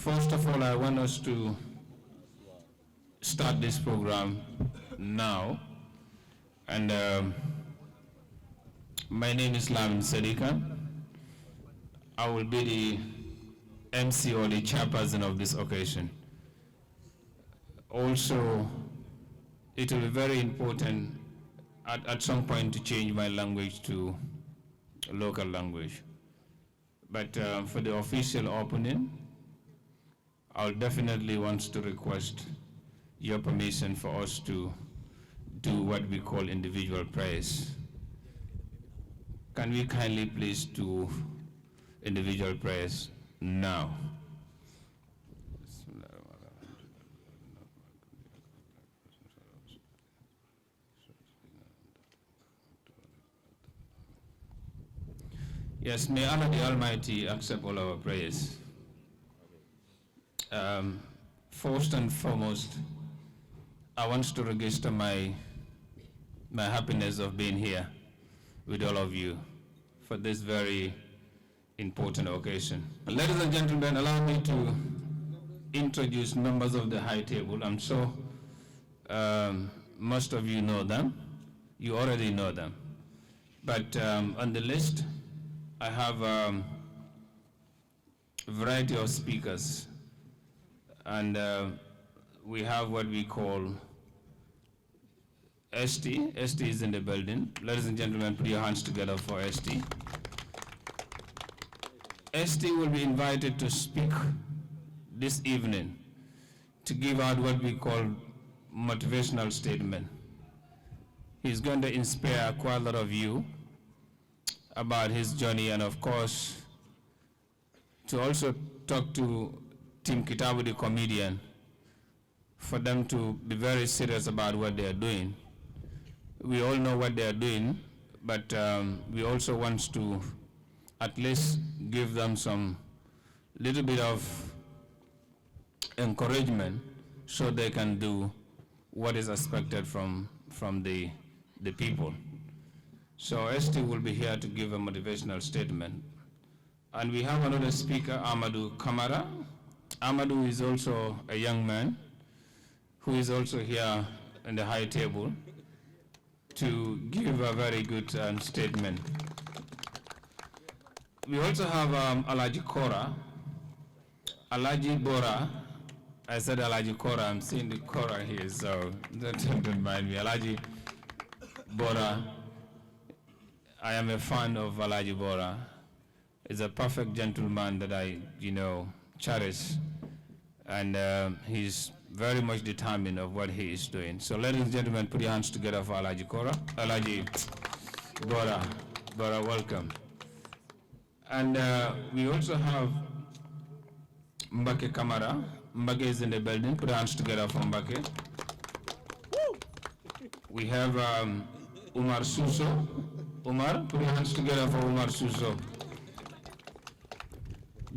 First of all, I want us to start this program now. And my name is Lamin Sadika. I will be the MC or the chairperson of this occasion. Also, it will be very important at some point to change my language to local language. But for the official opening, I'll definitely want to request your permission for us to do what we call individual prayers. Can we kindly please do individual prayers now? Yes, may Allah the Almighty accept all our prayers. First and foremost, I want to register my happiness of being here with all of you for this very important occasion. Ladies and gentlemen, allow me to introduce members of the high table. I'm sure most of you know them. You already know them. But on the list, I have a variety of speakers, and we have what we call ST. ST is in the building. Ladies and gentlemen, put your hands together for ST. ST will be invited to speak this evening to give out what we call motivational statement. He's going to inspire quite a lot of you about his journey, and of course, to also talk to Team Kitabu, the comedian, for them to be very serious about what they are doing. We all know what they are doing, but we also want to at least give them some little bit of encouragement so they can do what is expected from the people. So ST will be here to give a motivational statement. And we have another speaker, Amadou Kamara. Amadou is also a young man who is also here in the high table to give a very good statement. We also have Alaji Kora, Alaji Bora. I said Alaji Kora, I'm seeing the Kora here, so don't mind me. Alaji Bora, I am a fan of Alaji Bora. He's a perfect gentleman that I, cherish. And he's very much determined of what he is doing. So ladies and gentlemen, put your hands together for Alaji Kora. Alaji Bora, welcome. And we also have Mbake Kamara. Mbake is in the building. Put your hands together for Mbake. We have Umar Suso. Umar, put your hands together for Umar Suso.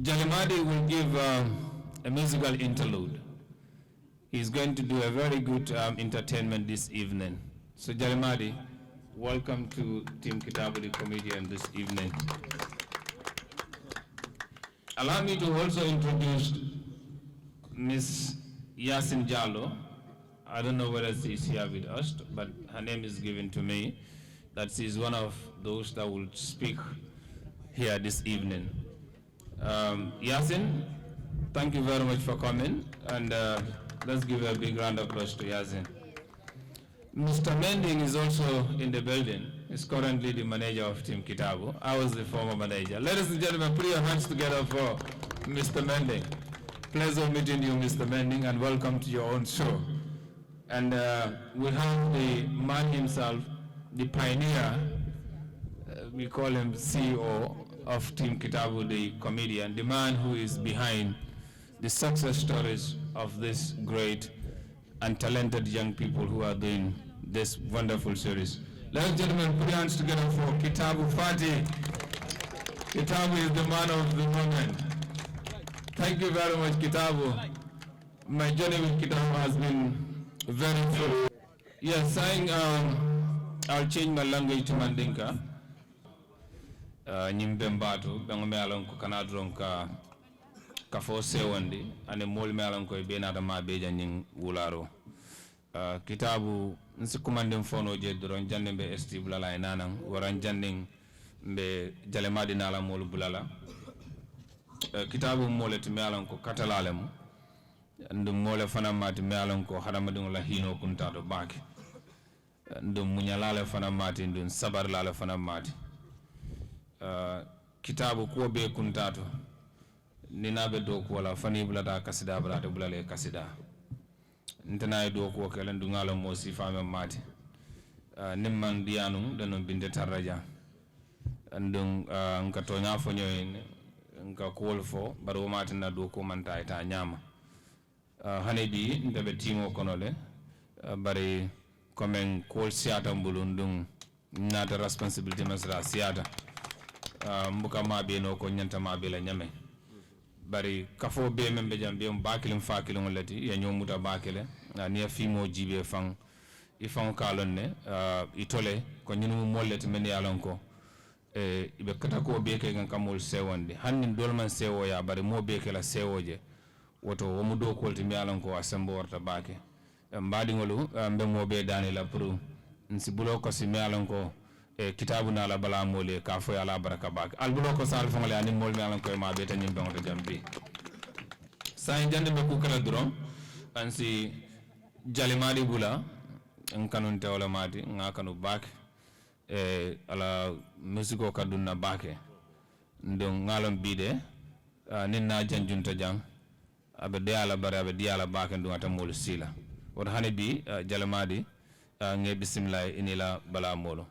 Jalimadi will give a musical interlude. He's going to do a very good entertainment this evening. So Jalimadi, welcome to Team Kitabu, the comedian, this evening. Allow me to also introduce Miss Yasin Jallo. I don't know whether she's here with us, but her name is given to me, that she's one of those that will speak here this evening. Yasin, thank you very much for coming, and let's give a big round of applause to Yasin. Mr. Mending is also in the building. He's currently the manager of Team Kitabu. I was the former manager. Ladies and gentlemen, put your hands together for Mr. Mending. Pleasure meeting you, Mr. Mending, and welcome to your own show. And we have the man himself, the pioneer, we call him CEO of Team Kitabu, the comedian, the man who is behind the success stories of this great and talented young people who are doing this wonderful series. Ladies and gentlemen, put your hands together for Kitabu Fatou. Kitabu is the man of the moment. Thank you very much, Kitabu. My journey with Kitabu has been very full. Yes, saying I'll change my language to Mandinka. Nyimbe mbatu, bengome alonko kanadronka kafo sewandi ane mol melan koy be nata ma be janning wularo kitabu nsi kumandin fono je doron jande be sti bulala e nanan waran janding be jalemadi nala mol bulala kitabu moleti melan ko katalalem ndum mole fana mati melan ko hadamadin la hino kunta do baki ndum munyalale fana mati ndum sabar lale fana mati kitabu ko be kuntato ni nabe do ko wala fani bulata kasida bulata bulale kasida ntana do ko kala ndungalo mo si fama mati nimman diyanum danon binde tarraja andum nka to nyafo nyoyin nka kol fo baro mati na do ko manta ita nyama hanedi ndabe timo konole bari comme kol siata mbulundum nata responsibility masra siata mbuka ma be no ko nyanta ma be la nyame bari kafo be membe jam be bakilum fakilum lati ya nyomuta bakile ni fimo jibe fang ifan kalonne itole ko nyinu mollete men yalon ko ibe kata ko be ke gan kamol sewonde hannin dolman sewo ya bari mo be ke la sewoje woto womu do kolti mi yalon ko asembo warta bake mbadi ngolu mbe mo be dani la pour nsi bulo ko si mi yalon ko kitabu na la bala mole ka fo yala baraka bak al bulo ko sal fo ngale ani mol mi yalon ko ma be tan nyimbe ngoto jambi sa jande be ku kala dron ansi jalimadi bula en kanun tewla mati ngakanu bak ala musiko kaduna bake ndon ngalon bide ninna janjunta jang abe de ala bare abe di ala bake ndon atamol sila won hane bi jalimadi nge bismillah inila bala molo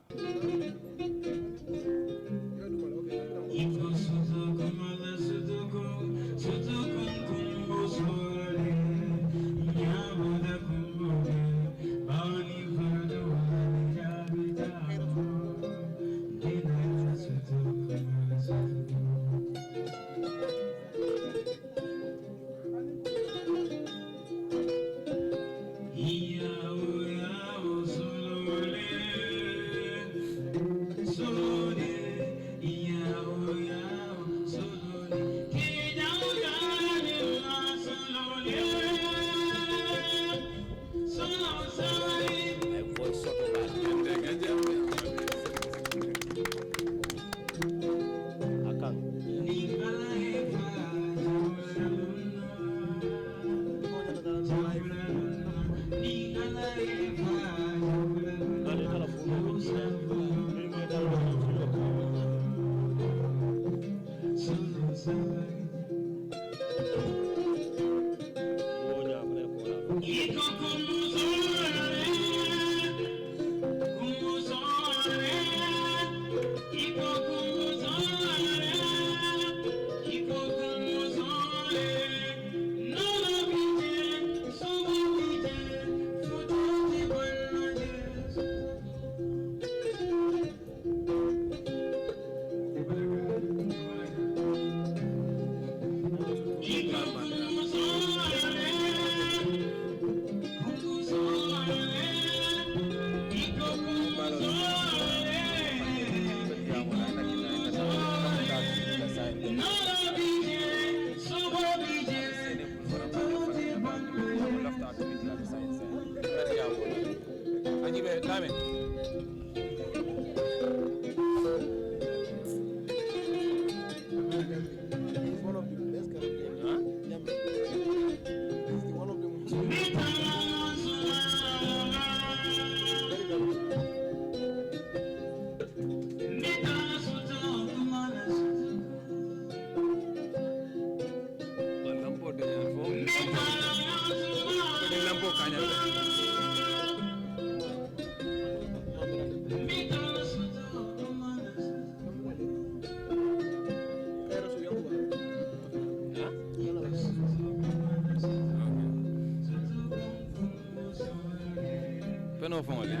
Peno fongole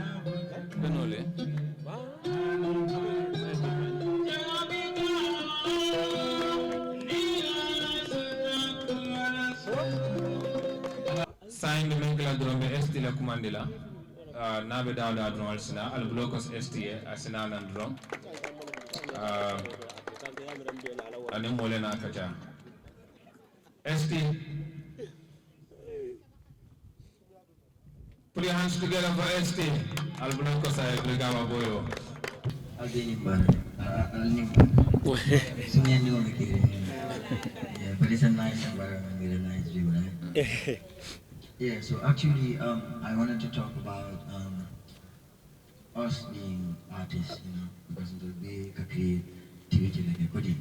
penole sign mengla drombe esti la kumandila nabe dawda dron sina al blocos esti asina nan dron ani molena kacha ST. Put your hands together for ST. Albunako sa Brigama Boyo. I'll be in Bar. I'll name yeah, but it's a nice environment with a nice view, right? Yeah, so actually, I wanted to talk about us being artists, you know, because it will be a creativity like a coding.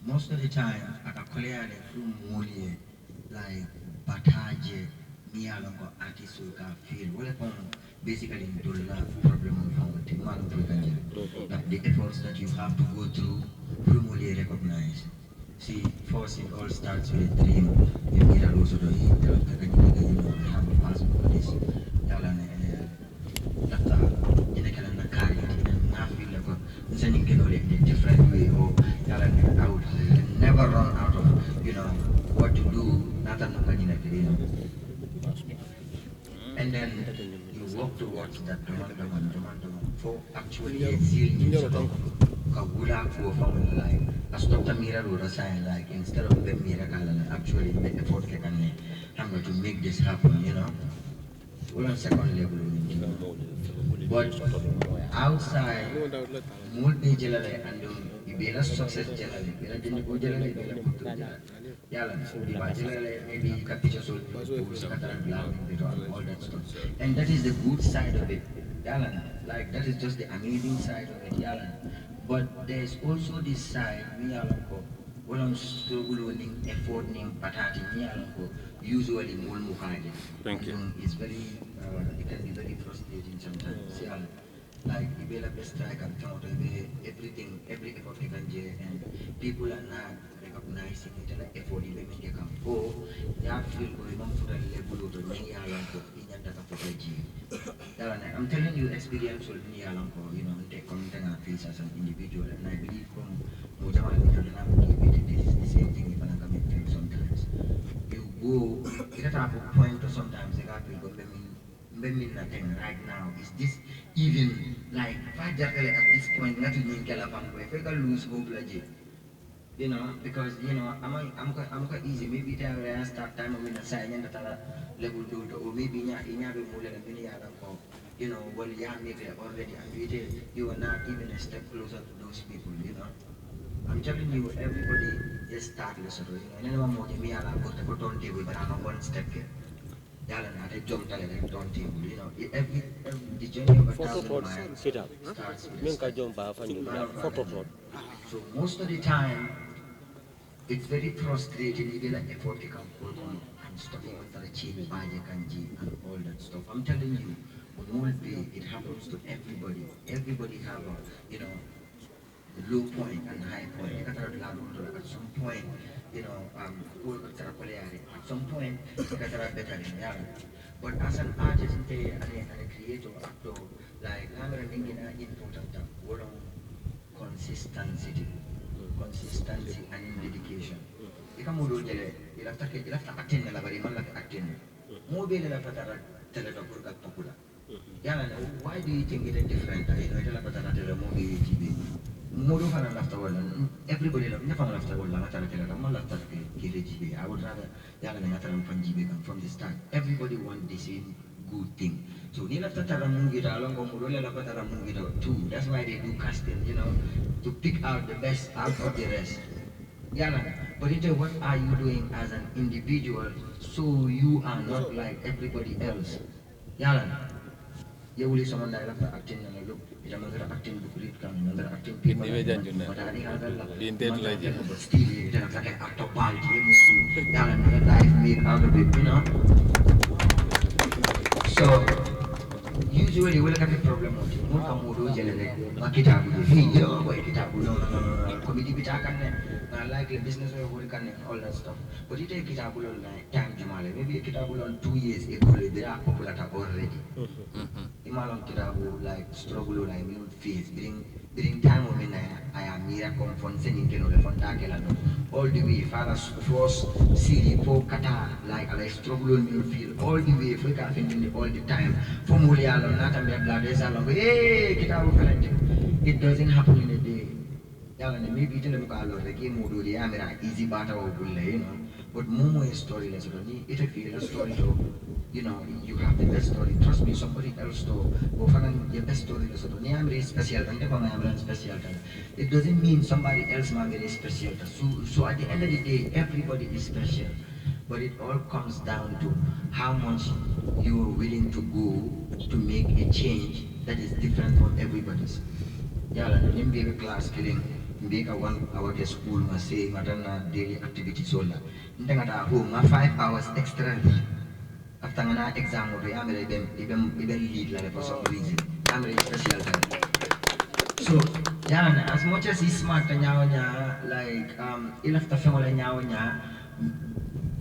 Most of the time, I can clear the room more like Bataje, Mialongo artists who can feel well basically into the problem of like the efforts that you have to go through, really recognize. See, first it all starts with a dream. You need a also to eat, you know, I have a passion for this. In a kind of carry and not feel like sending people in a different way or I would never run out of, you know, what to do, not you know. And then you walk towards that demand for actually seeing Kagula for family life. I stopped a mirror or a sign like instead of the miracle actually make effort I'm going to make this happen, you know. We're on second level, you know. But outside, more be jelly and you be a success jelly, you didn't go jelly, maybe you can teach us all that stuff. And that is the good side of it, like that is just the amazing side of it, But there's also this side, when I'm struggling, efforting, patati, usually more mukaji. Thank you. It's very, it can be very frustrating sometimes. Like, you be like best strike and count everything, every effort you can do, and people are not recognizing it like effort you make you come. Oh, you feel going on for the level of the I'm telling you, experience will be you know, take content and face as an individual, and I believe from this is the same thing if I'm coming to sometimes. You go, you get up a point or sometimes the guy will go, maybe nothing right now. Is this even like if I just at this point not to mean if I can lose hope legit? You know, because you know I'm easy. Maybe I start time when I say level or maybe you know, well yeah maybe already and you are not even a step closer to those people, you know. I'm telling you, everybody just start listening. You know, but I'm one step here. Don't you know, every the journey of 1,000 miles starts with a step. So most of the time, it's very frustrating, even like effort you can put on and stuff you want to achieve, and all that stuff. I'm telling you, one day it happens to everybody. Everybody have a, you know, low point and high point. At some point, you know, at some point, better. But as an artist and a creator, actor, like I'm important word on consistency and dedication. You can move you have to attend the very much attend. Mobile popular. Why do you think it is different? Movie TV. Everybody never after all, I would rather from the start. Everybody wants the same good thing. So they have to too. That's why they do casting, you know, to pick out the best out of the rest. But what are you doing as an individual so you are not like everybody else? You will someone that have acting and look, another acting another acting people. But I think but still you don't have to act of body, another life make out of it, you know. So usually we'll have a problem with it. More from Modo generate Kitabu, Kitabu, no, committee like the business way working all that stuff. But you take Kitabu on time Jumale, maybe Kitabu on 2 years ago, they are popular already. Imalon Kitabu like struggle like me face, bring time when I am here come from sending all the way, father's first city for Qatar, like I struggle in feel all the way, for all the time. From Mulialo, not a blood, hey, Kitabu, it doesn't happen in a day. Yala ne maybe itele mukalo reke modu di amira easy bata o bulle, you know. But momo is story less ni ite feel a story to, you know, you have the best story. Trust me, somebody else to go find your best story less ni amira special kan ko amira special kan. It doesn't mean somebody else amira special. So at the end of the day, everybody is special. But it all comes down to how much you are willing to go to make a change that is different from everybody's. Yala ni mbebe class killing mbeka 1 hour ke school ma say matana daily activities sola ndenga ta home ma 5 hours extra after ngana exam mo ya mere ibem lead la for some reason ya mere special time. So yeah, as much as he's smart nyawa nya like ilafta femola nyawa nya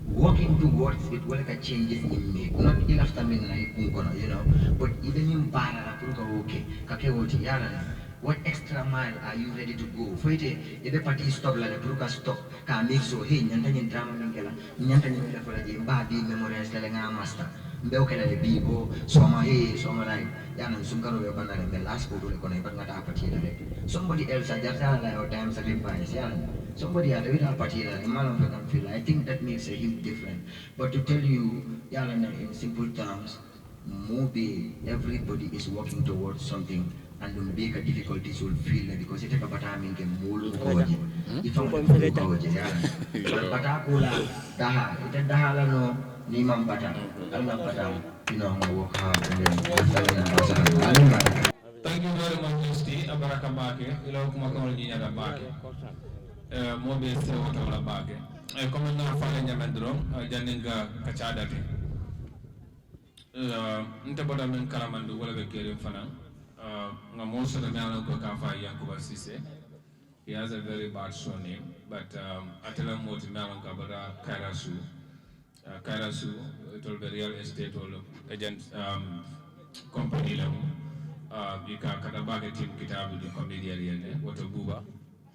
working towards it will like a changes in me not ilafta min na ikunkono, you know, but even in para na pruka okay kake woti yala na what extra mile are you ready to go? For it, if the party stop like the Pruka stop, can make so hey, Yantan drama Minkela, Yantan for the Badi memorials telling our master. Belkela the Bibo, Soma hey, Soma like Yan and Sunkaro Banana in the last photo, but not a particular. Somebody else, I just like our time sacrifice, Yan. Somebody had a little particular, a man of them feel. I think that makes a huge difference. But to tell you, Yan, in simple terms, maybe everybody is working towards something and the bigger difficulties will feel like because it take a time in mulu koje if I'm going to koje ya bata kula daha ita daha la no ni mam bata Allah bata you know I work hard and then Thank you very much, Justi. Abaraka bake. Ila kuma kama ni nyada bake. Mobe se wata wala bake. Kama na fale nyamendro, janinga kachada ke. Nte boda men kalamandu wala bekeri mfana. Nga most of the men go kafa Yankuba Sise. He has a very bad surname, but I tell him what Melon Kabara Kairasu. Kairasu, it will be real estate or agent company level. Bika Katabaga team Kitabu, the comedian, what a booba.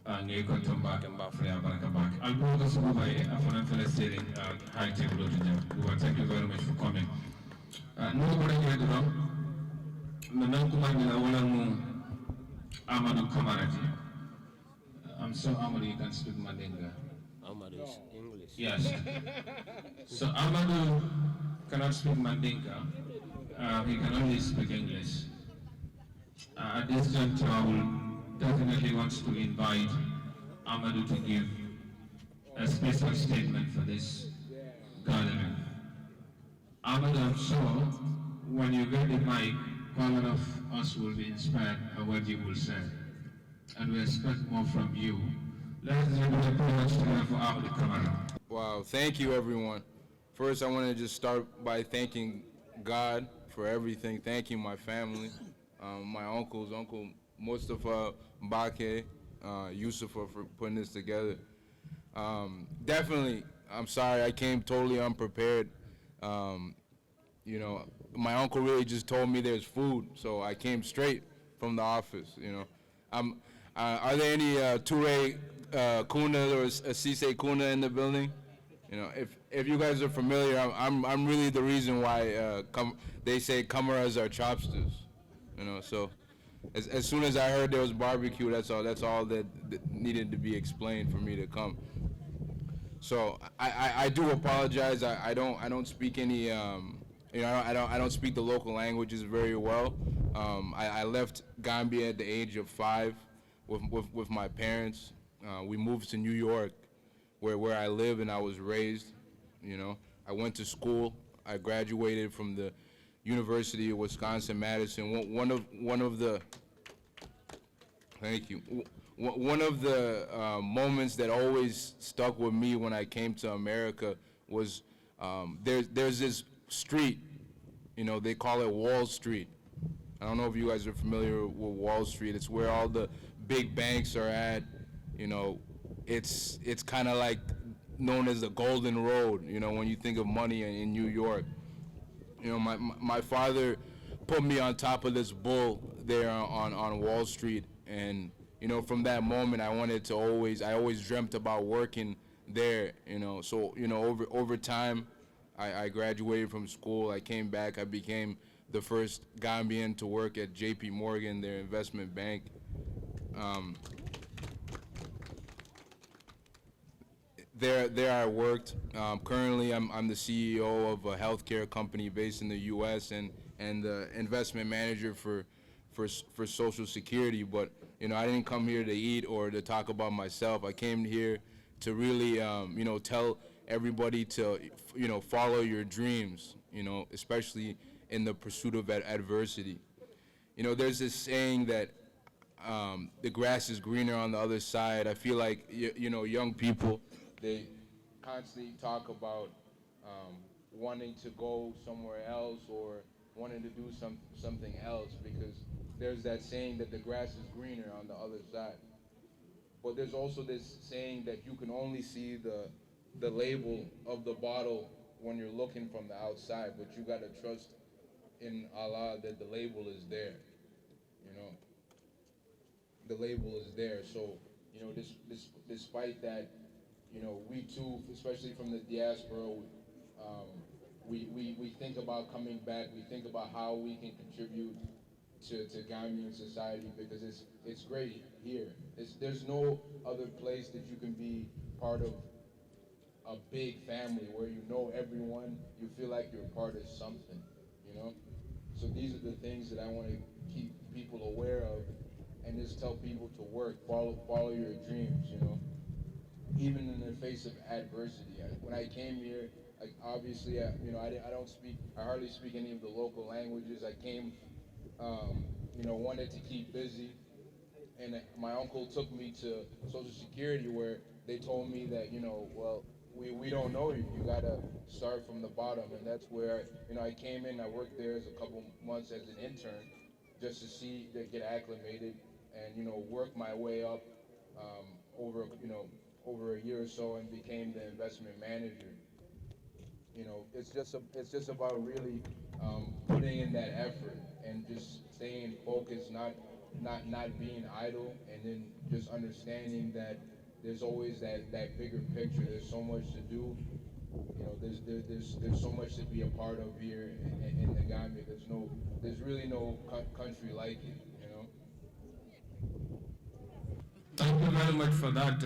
Ngay ko tomba ke mba frea baraka bak albo ko suba e afana fele seri high tech do to jam. Thank you very much for coming. No ko re do nan kuma ni la wala mu Amadou Kamaraji. I'm so Amadou you can speak Mandinga. Amadou is English. Yes. So Amadou cannot speak Mandinga. He can only speak English. At this juncture, I will definitely want to invite Amadou to give a special statement for this gathering. Amadou, I'm sure when you get the mic, quite a lot of us will be inspired by what you will say. And we expect more from you. Let's do a pretty much together for Amadou Kamara. Wow, thank you everyone. First, I want to just start by thanking God for everything, thanking my family, my uncles, Uncle Mustafa, Mbake, Yusufa for putting this together. Definitely, I'm sorry, I came totally unprepared. You know, my uncle really just told me there's food, so I came straight from the office, you know. Are there any Toure Kuna or Cisse Kuna in the building? You know, if you guys are familiar, I'm really the reason why they say Kamaras are chopsters. You know, so as soon as I heard there was barbecue, that's all that needed to be explained for me to come. So I do apologize. I don't speak any you know, I don't speak the local languages very well. I left Gambia at the age of 5 with my parents. We moved to New York, where I live and I was raised. You know, I went to school. I graduated from the University of Wisconsin-Madison. One of the thank you. One of the moments that always stuck with me when I came to America was there's this street, you know, they call it Wall Street. I don't know if you guys are familiar with Wall Street. It's where all the big banks are at. You know, it's kind of like known as the Golden Road, you know, when you think of money in New York. You know, my father put me on top of this bull there on Wall Street, and you know, from that moment I always dreamt about working there, you know. So, you know, over time I graduated from school, I came back, I became the first Gambian to work at JP Morgan, their investment bank. there I worked. Currently, I'm the CEO of a healthcare company based in the U.S. and the investment manager for Social Security. But you know, I didn't come here to eat or to talk about myself. I came here to really you know, tell everybody to, you know, follow your dreams. You know, especially in the pursuit of adversity. You know, there's this saying that the grass is greener on the other side. I feel like you know, young people, they constantly talk about wanting to go somewhere else or wanting to do something else, because there's that saying that the grass is greener on the other side. But there's also this saying that you can only see the label of the bottle when you're looking from the outside, but you gotta trust in Allah that the label is there. You know, the label is there. So, you know, despite that, you know, we too, especially from the diaspora, we think about coming back. We think about how we can contribute to Gambian society, because it's great here. There's no other place that you can be part of a big family where you know everyone, you feel like you're part of something, you know? So these are the things that I want to keep people aware of, and just tell people to work, follow your dreams, you know? Even in the face of adversity. When I came here, like, obviously, you know, I hardly speak any of the local languages. I came, you know, wanted to keep busy, and my uncle took me to Social Security, where they told me that, you know, well, we don't know you. You gotta start from the bottom, and that's where, you know, I came in. I worked there as a couple months as an intern, just to get acclimated, and, you know, work my way up over a year or so, and became the investment manager. You know, it's just about really putting in that effort and just staying focused, not being idle, and then just understanding that there's always that bigger picture. There's so much to do. You know, there's so much to be a part of here in the Gambia. There's really no country like it. You know. Thank you very much for that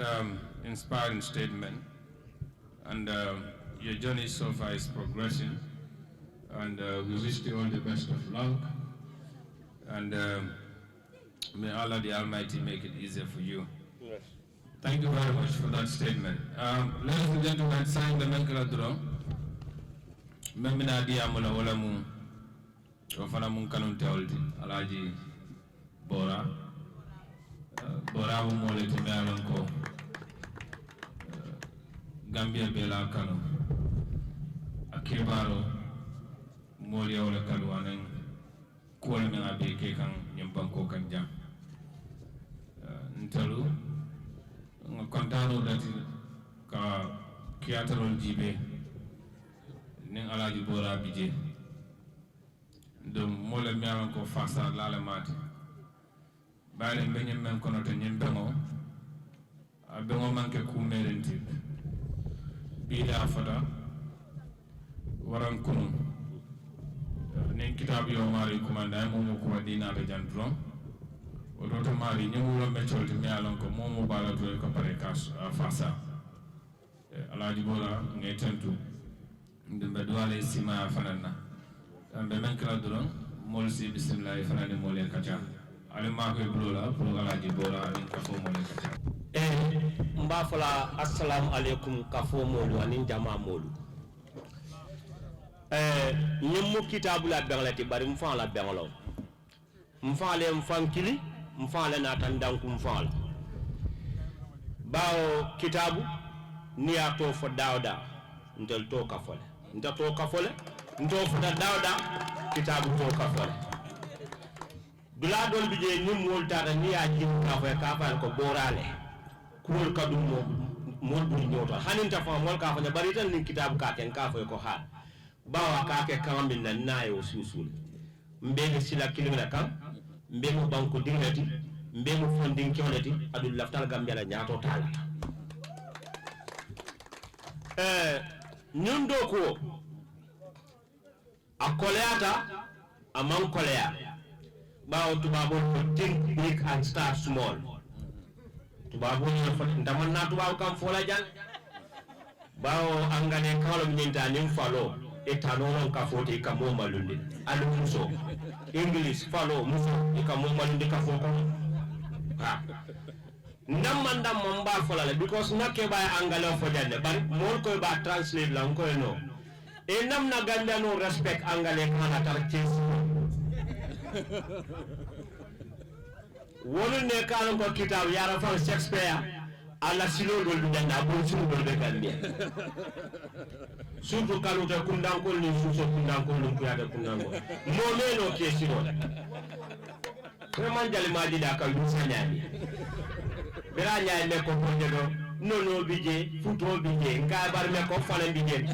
inspiring statement. And your journey so far is progressing. And we wish you all the best of luck. And may Allah the Almighty make it easier for you. Yes. Thank you very much for that statement. Ladies and gentlemen, sign the Menkala Duro. Memina Diamula Walamu, Ofanamun Kanun Teolti, Alaji Bora, Bora Mole Timealanko, Gambia Bela Kano, Akebaro, Molia Ola Kaluanen, Kualmena Beke Kan, Yambanko Kanja, Ntalu. Kontano dati ka kiatarol jibe nin alaji bora bije dum mole mialan ko fasa lala mati bale benyem men kono to nyim bengo a bengo manke ku merenti bi da fada waran kunu nin kitab yo mari kumanda mo ko wadina be jandron oto mari nyulo me cholti mi alon ko momo bala to ko pare kas fasa alaji bola ngetentu ndembe dwale sima fanana ambe men kala duron molsi bismillah fanani mole kacha ale ma ko bulola pour alaji bola ni ka fo mole kacha mba fala assalamu alaikum ka fo molu anin jama molu nyimmu kitabu la benglati bari mfa la benglo mfa le mfankili mfala na tandanku mfala bao kitabu ni ato fo dawda ndel to kafole nda to kafole ndo fo dawda kitabu to kafole dula dol bije ni molta ni a jim ka fa ko borale kul kadum mo bu nyoto haninta fa mol ka fa bari tan ni kitabu ka ken ka fa ko ha bawa ka ke kambi na nayo susul mbele sila kilimina kan mbemu banko dinglati mbemu fonding kyolati adul laftal Gambia la nyaato talata nyundo ko akoleata amon kolea bawo tubabo think big and start small tubabo ni fa ndaman na tubabo kam fola jan bawo angane kawlo nyinta nim falo e tanonon ka foti ka mo malundi alu muso English falo muso e ka mo malundi ka foko ha ndam mamba folale because nakke bay angale fo jande bari mol koy ba translate la ko no e nam na ganda no respect angale kana tar ties wonu ne kan ko kitab yara fa Shakespeare ala silo dol bi danda bo sunu dol be gambia surtout kaluta kundankol ni suso kundankol ni kuyata kundankol mo meno ke sino vraiment jali maji da ka yusa nyani bera nyaay me ko ko jedo nono bije futo bije nga bar me ko fala bije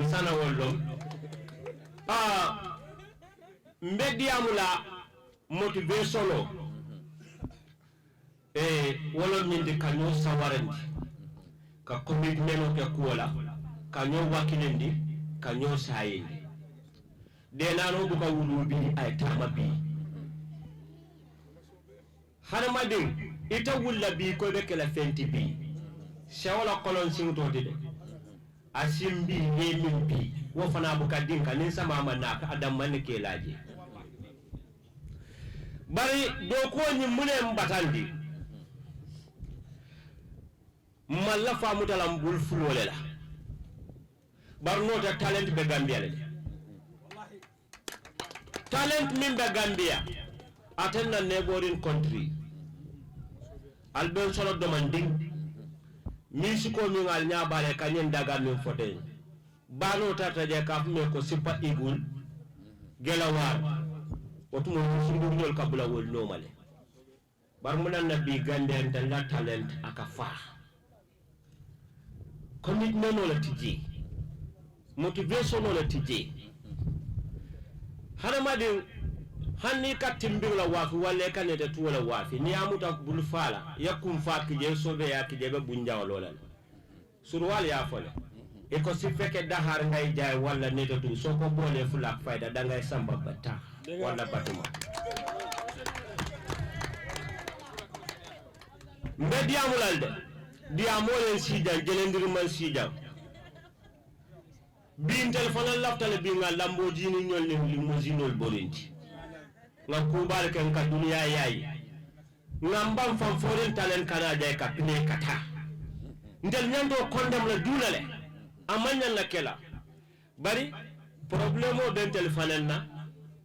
usana woldo mbedi amula motivational wala nyinde kanyo sawarendi ka commitment ke kuola kanyo wakinendi kanyo sayindi de nano buka wulubi ay tamabi hanama din ita wulla bi ko be kala fenti bi shawala kolon singto de asimbi yemin bi wo fana buka din kan sama manna ka adam man ke laje bari do ko ni mune mbatandi malla famutalam bul fulole la bar nota talent be Gambia le talent min be Gambia atenna neighboring country alben solo demanding misiko mi ngal nyaabale kanyen daga min foten bano tata je ka me ko sipa igul gelawar otumo sundul kabula wol nomale bar munan nabi gande tan la talent aka fa commitment wala tiji motivation wala tiji hanama de hanni katimbir la wafi wala kanete tu wala wafi ni amuta bul fala yakum faaki je sobe yaaki je be bunja wala surwal ya fole e ko si feke dahar ngay jaay wala nete tu soko bole fulak fayda da ngay samba bata wala batuma mbedi amulalde di amole sijan jelendir man sijan bin telephone laftale bi nga Lamborghini ñol ne limousine borinti nga kubal ken ka dunia yayi nga mbam fam foren talen kana jay ka pine kata ndel nyando kondam la dulale amanya la kela bari problemo ben telephone na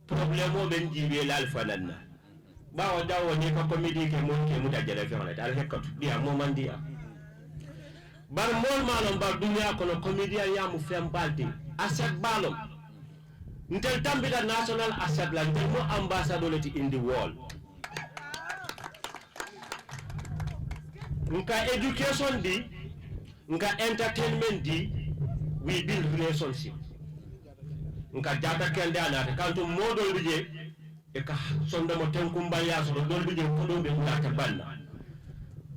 problemo ben jibe lal fananna bawo dawo ni ka komedi ke mo dajale fiona dal hekkatu dia mo mandia bar mol malom bar dunia kono comedian yamu fem balti asset balom ntel tambita national asset la ntel mo ambassador in the world nka education di nka entertainment di we build relationship nka jata kende anata kanto modol bije e ka sonda mo tenkumba yaso dol bije ko do be ngata banna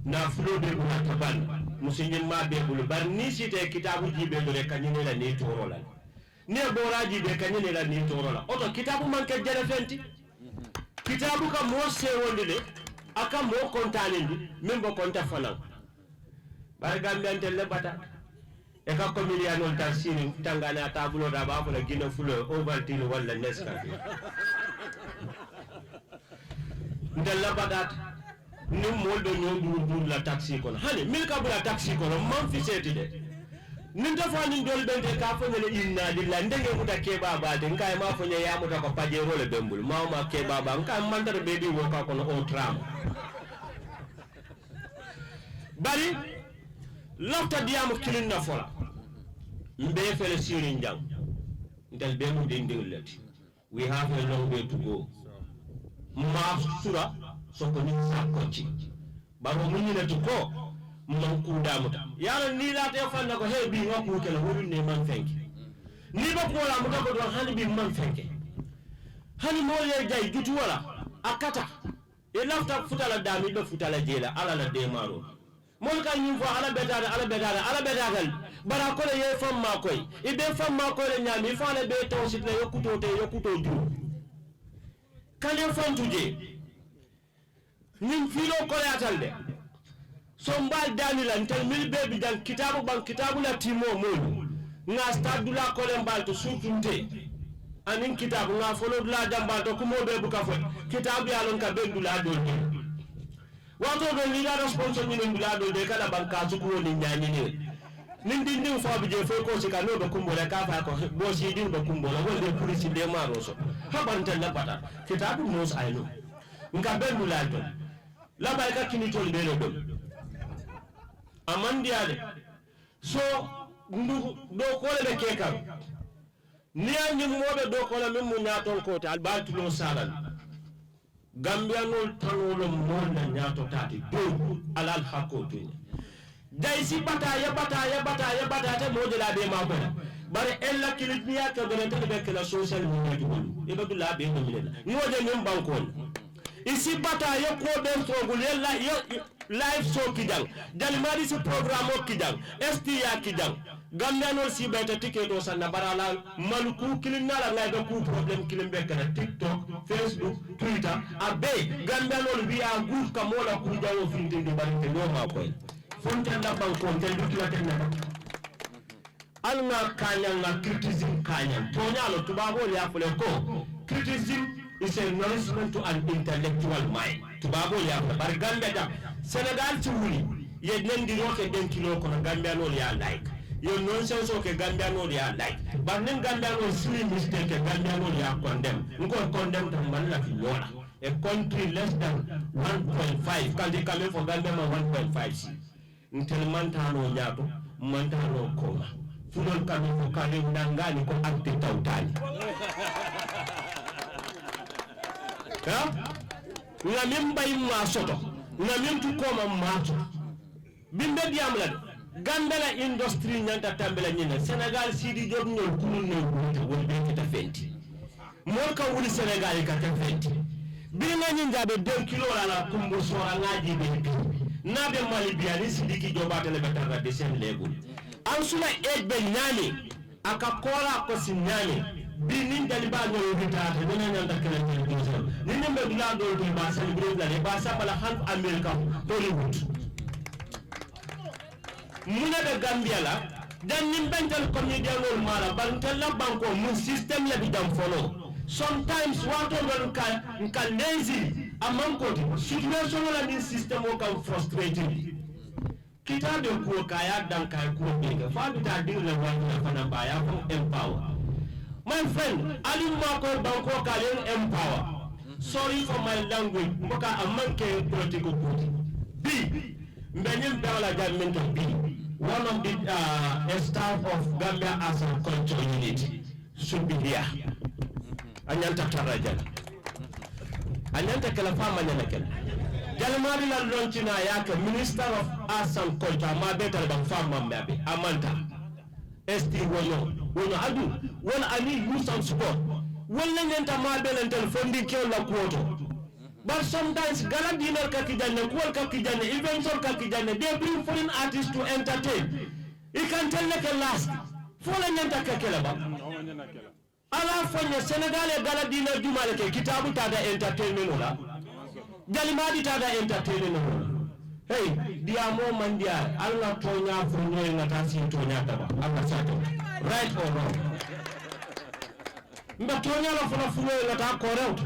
na fulo be ngata banna musinyin ma be bulu bar ni site kitabu jibe dole kanyine la ni torola ne boraji be kanyine la ni torola oto kitabu manke jere fenti kitabu ka mo se wonde de aka mo kontanindi membo konta fanan bar gambiante le bata e ka ko miliano tansini tangana tabulo da ba fula gina fulo ovaltine wala nescafe ndella badat ni moldo nyodu la taxi kono hani milka bula taxi kono man fi seti de ninta fani dol bente ka fo ne inna lillahi ndenge muta ke baba de ngai ma fo ya muta ko paje role bembul ma ke baba ngai mandar bebi wo ka kono o tram bari lofta diamu kilin na fola mbe fele sirin jang ndel be mu dinding leti we have a long way to go ma sura soko ni sakochi baro munyine tuko man kudamuta yalla ni la te fanna ko hebi ngako kala wori ne man fenke ni ba ko la muta ko don hani bi man fenke hani mo ye jay jutu wala akata e lafta futala dami be futala jela ala la de maro mon ka nyim fo ala bedada bara ko le ye fam ma koy e be fam ma ko le nyami fa le be tawsit le yokuto du kale fam tuje nin filo ko yatal de so mbal danila ntel mil bebi dan kitabu la timo molu nga stadula ko le mbal to sutunte anin kitabu nga folo dula dambal to kumo be buka fo kitabu ya lon ka be dula do wato do ni la sponsor ni dula do de kala banka su ko ni nyani ni nin din din fa bije fo ko sika no do kumbo le ka fa ko bo si din do kumbo la wonde police de maro so habanta la pata kitabu knows I know nka be dula do la bay ka kini tol be do amandiade so ndu do ko le ke kam ni andi mobe do ko la mem nyaton ko ta albatu no salal gambia no tanolo monda nyato tati do alal hakoto dai si bataya te moje la be ma ko bare ella kilitniya ka do tan be kala social media dum e be la be no milela ngoje mem bankon isi bataya ko be sogul yalla live show kijang dalmari si programme kijang STA kijang gambiano si beta ticket o sanna barala maluku kilinala ngai do ku problem kilimbe kana TikTok Facebook Twitter abe gambiano bi a group kamola ku jawo finde de barite no ma ko fonte la banko tel du kila tenna alna kanya na criticism kanya tonyalo tubabo ya fule ko criticism is a nourishment to an intellectual mind tubabo ya bar gambia Senegal ci wuli ye nendi roke den kilo ko Gambia no ya like yo nonsense o ke Gambia no ya like but nen Gambia no silly mistake Gambia no ya condemn nko condemn tan man la fi yola a country less than 1.5 can they come for Gambia ma 1.5 si ntel mantano nyato mantano koma fulol kan ko kale ndangani ko ante tawtani ha la memba imma soto na mintu koma mato bimbe diamla gambela industry nyanta tambela nyina Senegal sidi job ñol kunul ne wuta wol be kita fenti mol ka wuli Senegal ka ta fenti bi nga nyinja be 2 kilo la kumbo sora ngaji be bi na be mali biani sidiki jobata le betara de sen legul an suna ejbe nyani aka kola ko sinyani bi nin daliba ñol bita te dina ñanta kala television ni nimbe dula do to ba celebrate la ba sa bala half America Hollywood muna de Gambia la dan nim bentel comedian wol mala bantel la banko mun system la bi dam follow sometimes wato don ka lazy among ko situation la ni system o kan frustrating kita de ko kaya dan kay ko be fa bi ta dir la wala fa na ba ya ko empower. My friend, Ali Mako Banko Kalen empower. Sorry for my language, Moka Amanke political party. B. Mbenyim Bala Government B. One of the staff of Gambia as a culture unit should be here. Anyanta Tarajan. Anyanta Kalafama Nanakel. Jalamari la launchina yake Minister of Arts and Culture, ma better than Farmer Mabi, Amanta. ST wono adu won ani use and support wala ngenta mabel entel fondi ke la kuoto but sometimes gala dinner ka kijane kuol ka kijane events ka kijane they bring foreign artists to entertain you can tell like a last fola ngenta ka kela ba ala fanya Senegal gala dinner jumale ke kitabu tada entertainment la jalimadi tada entertainment hey diamo mandia alla tonya fonyo ngata si tonya taba alla sato right or wrong mba tonya la fona fonyo ngata correct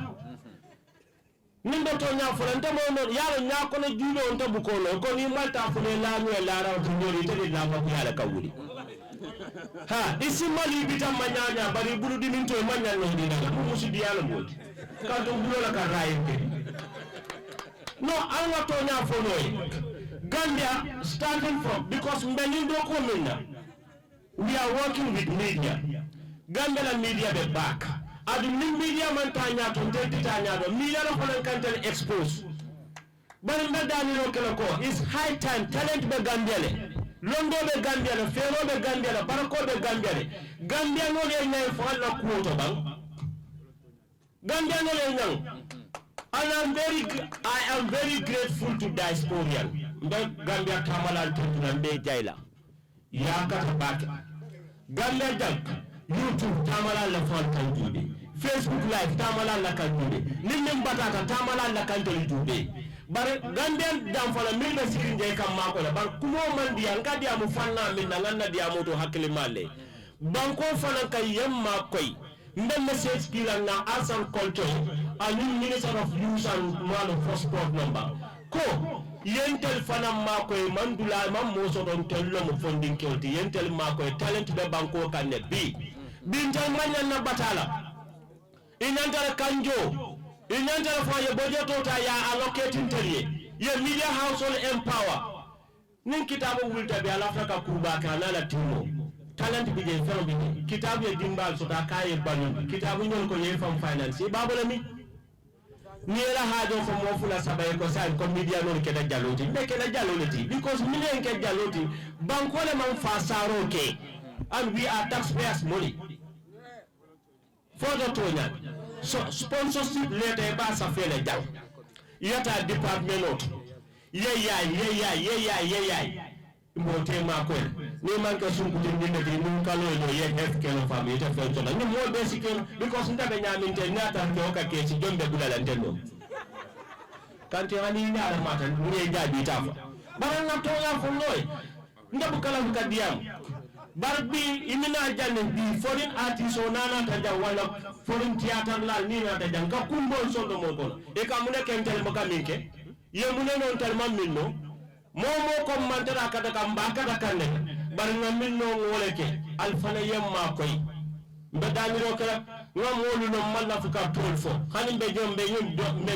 nimba tonya fona ntamo yalo nyako ne julo onta bukono ko ni malta fona la nyo la ra tonyori tedi la ma yala kawuli ha isi mali bitam manyanya bari bulu diminto manyanya ni daga musu diala moti ka do bulo la ka raayete no, I'm not on your phone. Gambia, starting from, because we are working with media. Gambia media be back. Adu media man tanya to take tanya do media no kono kantel expose. But mbadani no keloko is high time talent be Gambia le. Londo be Gambia le, Fero be Gambia le, Barako be Gambia le. Gambia no le nyai fo la kuoto bang. Gambia no le nyang. And I am very grateful to diasporian. Gambia Tamala Tunambe Jaila. Yaka Baki. Gambia Junk. YouTube Tamala La Fontan Facebook Live Tamala La Kanjude. Nilim Batata Tamala La Kanjude. bare Gambian dam fala min be sirin je kam mako la bar kumo man dia ngadi amu fanna min nganna dia moto hakli malle banko fana kay yamma koy ndem message kila na arts and culture and minister of youth and man of sport number ko yentel fana mako e mandula mam mo so don tello mo funding kelti yentel mako e talent be banko kanne bi binta manyan na batala inantara kanjo inantara faye budget ta ya allocate interior ye media household empower nin kitabu wulta be ala afrika kuba kana la timo talent bi je fero bi kitabu ye dimbal so ta kaye banu kitabu ñol ko ye fam finance babala mi ni la hajo fo mo fula sabay ko sa ko media non ke da jaloti be ke da jaloti because million ke jaloti banko le man fa saro ke and we are taxpayers money for the tonya so sponsorship lete ba sa fele jaw yata department not ye mbote ma ko ni man ka sunku de ni de ni ka lo ye health care family ta fe tola ni mo basic because ndabe nyaminte nyata ko ka ke ci jombe bulala ndendo kanti hani ni ala mata ni jabi tafa barana to ya fo noy ndabu kala ka diam barbi imina janne bi foreign artist onana ta wala foreign theater la ni na ta ka kumbo sondo mo ko e ka mune kentel mo kaminke ye mune non talman minno momo ko mantara kada kam bakada kanne barna minno ngoleke alfana yemma koy mbadamiro kala ngam wolu no malla fuka tolfo hani be jombe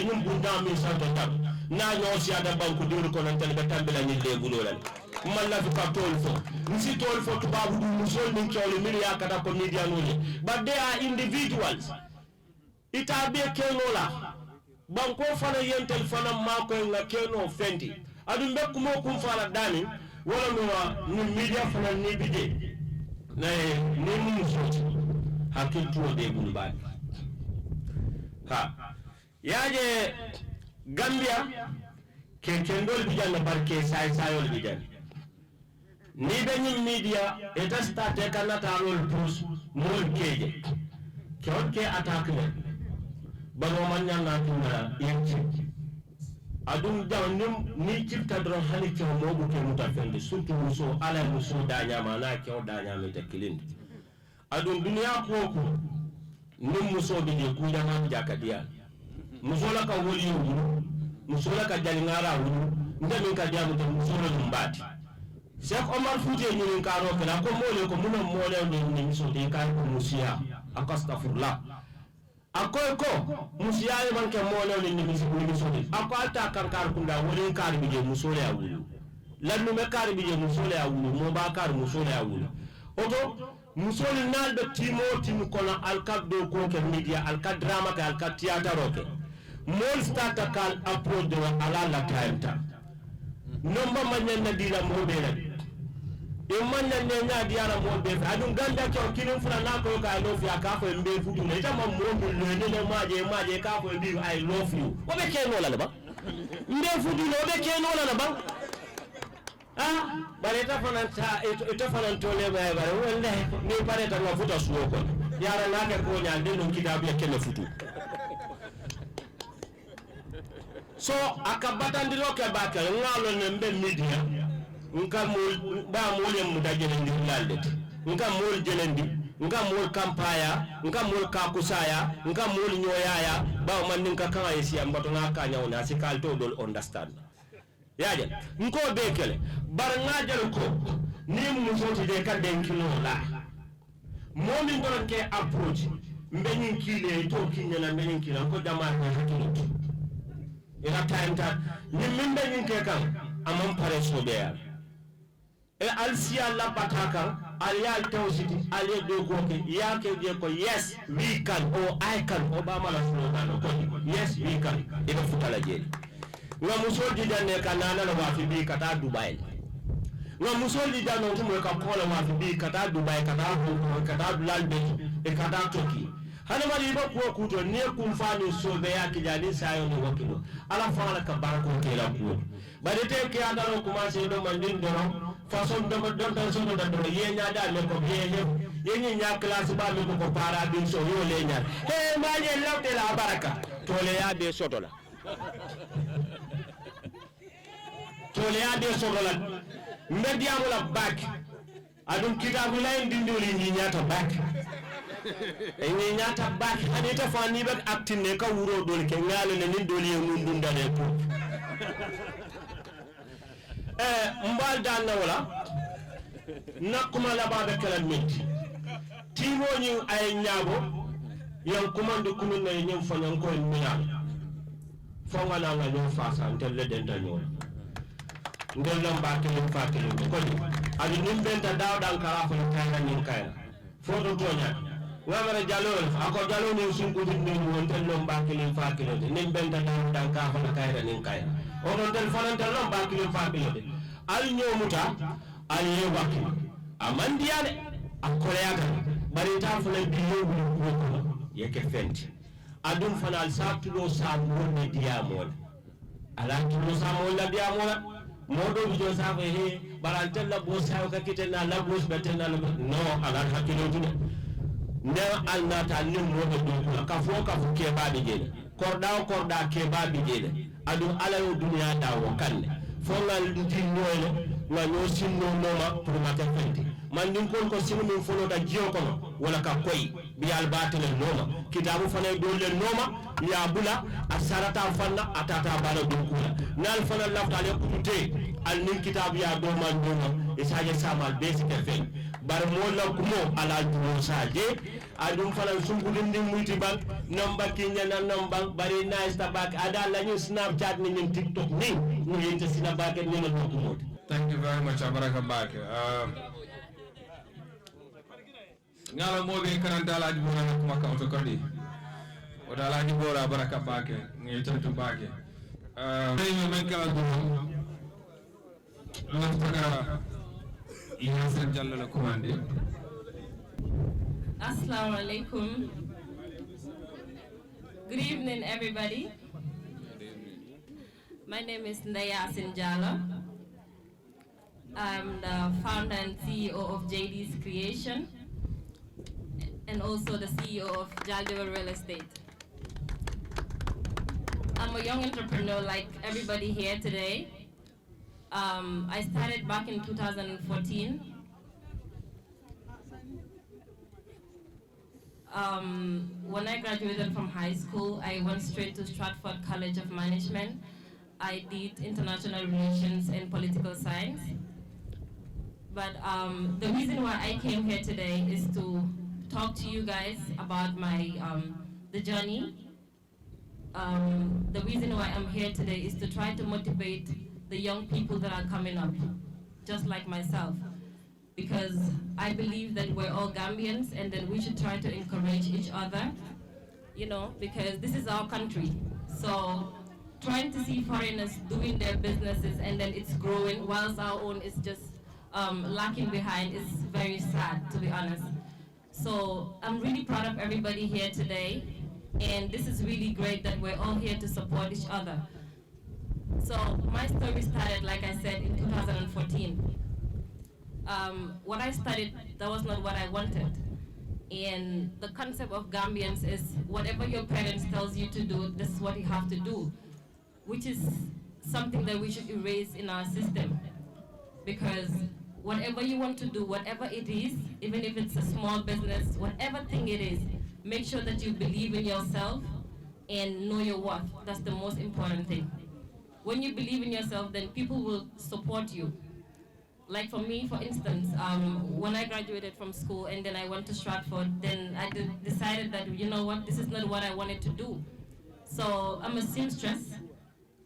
nyum bunda mi santo tab na nyo si ada banku diru ko nan tan be tambela ni legulo lan malla fuka tolfo nsi tolfo to babu du musol ni chawli mi ya kada ko media nuli but they are individuals itabe kenola banko fana yentel fana mako nga keno fendi adum be kumo kum fala dani wala no ni media fana ni bije na ni mu soti hakil tuwo de bulubani ha yaje Gambia kendol bijan na barke say sayol bijan ni be media eta starte kanata rol plus mol keje ke attaque le bano man nyanga tuna yenci adum jawnum ni cifta dron hani ke mo bu ke muta fendi surtout muso ala muso daña mana ke o daña mi te kilindi adum dunya ko num muso be je ku jama jakadiya muso la ka woli wulu muso la ka jalingara wulu ndamin ka jamu te muso la dumbati Cheikh Omar Fouti ni karo kala ko mole ko muno mole ni muso de ka ko musia akastafurlah akoy ko musiyaye man ke molo ni misodi ako alta kankar kunda woni kar bi je musole ya wulu lannu me kar bi je musole ya wulu mo ba kar musole ya wulu oto musole naldo tim kono alkad do ko ke media alkad drama ka alkad theater oke mol stata kal approach de ala la taimta nomba manyen na dila mo be la e manna ne nya diara mo be adun ganda ko kinin fula na ko ka I love you ka ko mbe futu ne ta mam mo ne maje ka ko bi I love you o be ke no la ba mbe futu no be ke no la ba ah bare ta fanan ta eta fanan to le ba bare wonde ni pare ta no futa suwo ko yara na ke ko nya de no kitabu ya kele futu so akabatandiro ke bakal ngalo ne mbe media nka mol ba mole mu dajene ndi lalde nka mol jelendi nka mol kampaya nka mol kakusaya nka mol nyoyaya ba man ninka kan ayesi ambato na ka nyawna sikal to dol understand yaje nko bekele bar ngajal ko ni mu soti de ka denkino la momi doron ke approach mbenin kile to kinyana mbenin kila ko jama na hakilo ila time ta ni mimbe ninke kan amam pare so be ya e alsia la pataka alial tawsiti aliye do ko ke yake je ko yes we can or I can Obama la slogan ko yes we can e do futala je nga musol di janne kanana la wa fi bi kata Dubai nga musol di janno to mo ka ko la wa fi bi kata Dubai kata Hong kata Lalbe e kata Turkey hana mali ba ko kuto ne kum fani so be yake jani sayo ni wakilo ala fala ka barko ke la ko bari te ke andaro kuma se do mandin do façon do tan so do ye nya da le ko ye ni nya classe ba me ko para bin so yo le nya he ma je lawte la baraka to le ya be soto la tole ade sogola mbediamu la back adum kitabu la ndindoli ni nyata back e ni nyata back anita fani bak actine ka wuro dol ke ngalo ne nin doli e mun dundale ko mbal dan na wala nakuma la babe kala metti timo ni ay nyabo yan kumande kumin na yin fanyan ko miya fonga na nga nyo fasa ntelle denta nyo ngel lam bakele fakele ko ni ali nim benta daw dan kala fa kayna nin kayna foto tonya ngamara jalo ako jalo ni sunku din ni wontel lam bakele fakele nim benta daw dan ka fa kayna nin kayna o don tel fananta lam bakele fakele ali nyo muta ali yo bakele amandiane akole yaga bari ta fa le biyo ko yeke fenti adum fanal sabtudo samol ne diamol ala tudo samol la diamol modo bijo sabe he barantella bo saw ka kitena la bos betena no ala hakilo dina ne alnata nim modo do ka fo ke babi jene korda ke babi jene adum ala yo dunya dawo kanne fo ngal ndi noyle nga no sinno noma pour mata fenti man din kon ko sinu min folo da jiyo kono wala ka koy bi al batil noma kitabu fana dole noma ya bula asarata fanna atata bala dunkula nal fana lafta le kute al nin kitabu ya do man noma isaje samal basic fen bar mo la kumo ala duno saje adum fana sungudin din muti bank namba kinya na namba bari nice tabak ada la ñu snapchat ni ñu tiktok ni ñu yente sinabak ni na kumo. Thank you very much, Abaraka Bak. Ngala mobe karanta la dibora na kuma ka otokodi. Oda la dibora Abaraka Bak ngi tantu Bak. Tayo men kala do. La taka ina sen jalla la commande. Assalamu alaikum. Good evening, everybody. My name is Ndaya Sinjala. I'm the founder and CEO of JD's Creation and also the CEO of Jaldewa Real Estate. I'm a young entrepreneur like everybody here today. I started back in 2014. When I graduated from high school, I went straight to Stratford College of Management. I did international relations and political science. But the reason why I came here today is to talk to you guys about my the journey. The reason why I'm here today is to try to motivate the young people that are coming up, just like myself. Because I believe that we're all Gambians and that we should try to encourage each other, you know, because this is our country. So trying to see foreigners doing their businesses and then it's growing whilst our own is just lacking behind is very sad, to be honest. So I'm really proud of everybody here today, and this is really great that we're all here to support each other. So my story started, like I said, in 2014. What I studied, that was not what I wanted. And the concept of Gambians is whatever your parents tells you to do, this is what you have to do, which is something that we should erase in our system. Because whatever you want to do, whatever it is, even if it's a small business, whatever thing it is, make sure that you believe in yourself and know your worth. That's the most important thing. When you believe in yourself, then people will support you. Like for me, for instance, when I graduated from school and then I went to Stratford, then I decided that, you know what, this is not what I wanted to do. So I'm a seamstress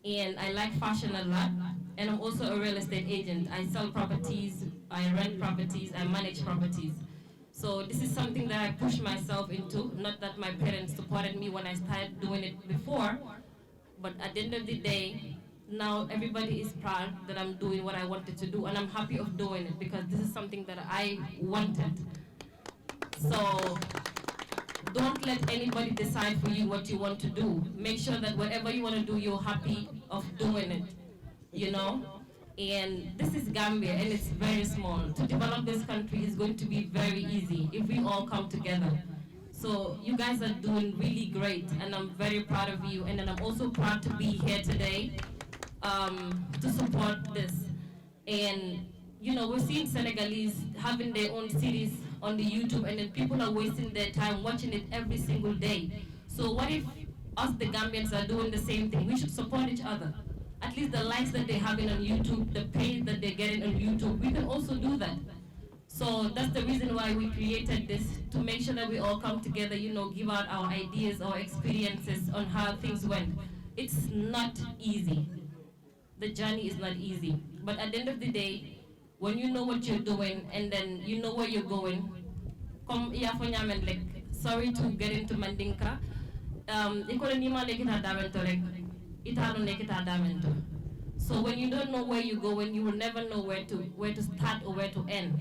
and I like fashion a lot. And I'm also a real estate agent. I sell properties, I rent properties, I manage properties. So this is something that I pushed myself into, not that my parents supported me when I started doing it before, but at the end of the day, now everybody is proud that I'm doing what I wanted to do, and I'm happy of doing it because this is something that I wanted. So don't let anybody decide for you what you want to do. Make sure that whatever you want to do, you're happy of doing it, you know? And this is Gambia, and it's very small. To develop this country is going to be very easy if we all come together. So you guys are doing really great, and I'm very proud of you. And then I'm also proud to be here today to support this. And you know, we're seeing Senegalese having their own series on the YouTube, and then people are wasting their time watching it every single day. So what if us, the Gambians, are doing the same thing? We should support each other. At least the likes that they're having on YouTube, the pay that they're getting on YouTube, we can also do that. So that's the reason why we created this, to make sure that we all come together, you know, give out our ideas, our experiences on how things went. It's not easy. The journey is not easy. But at the end of the day, when you know what you're doing and then you know where you're going, sorry to get into Mandinka, so when you don't know where you're going, you will never know where to start or where to end.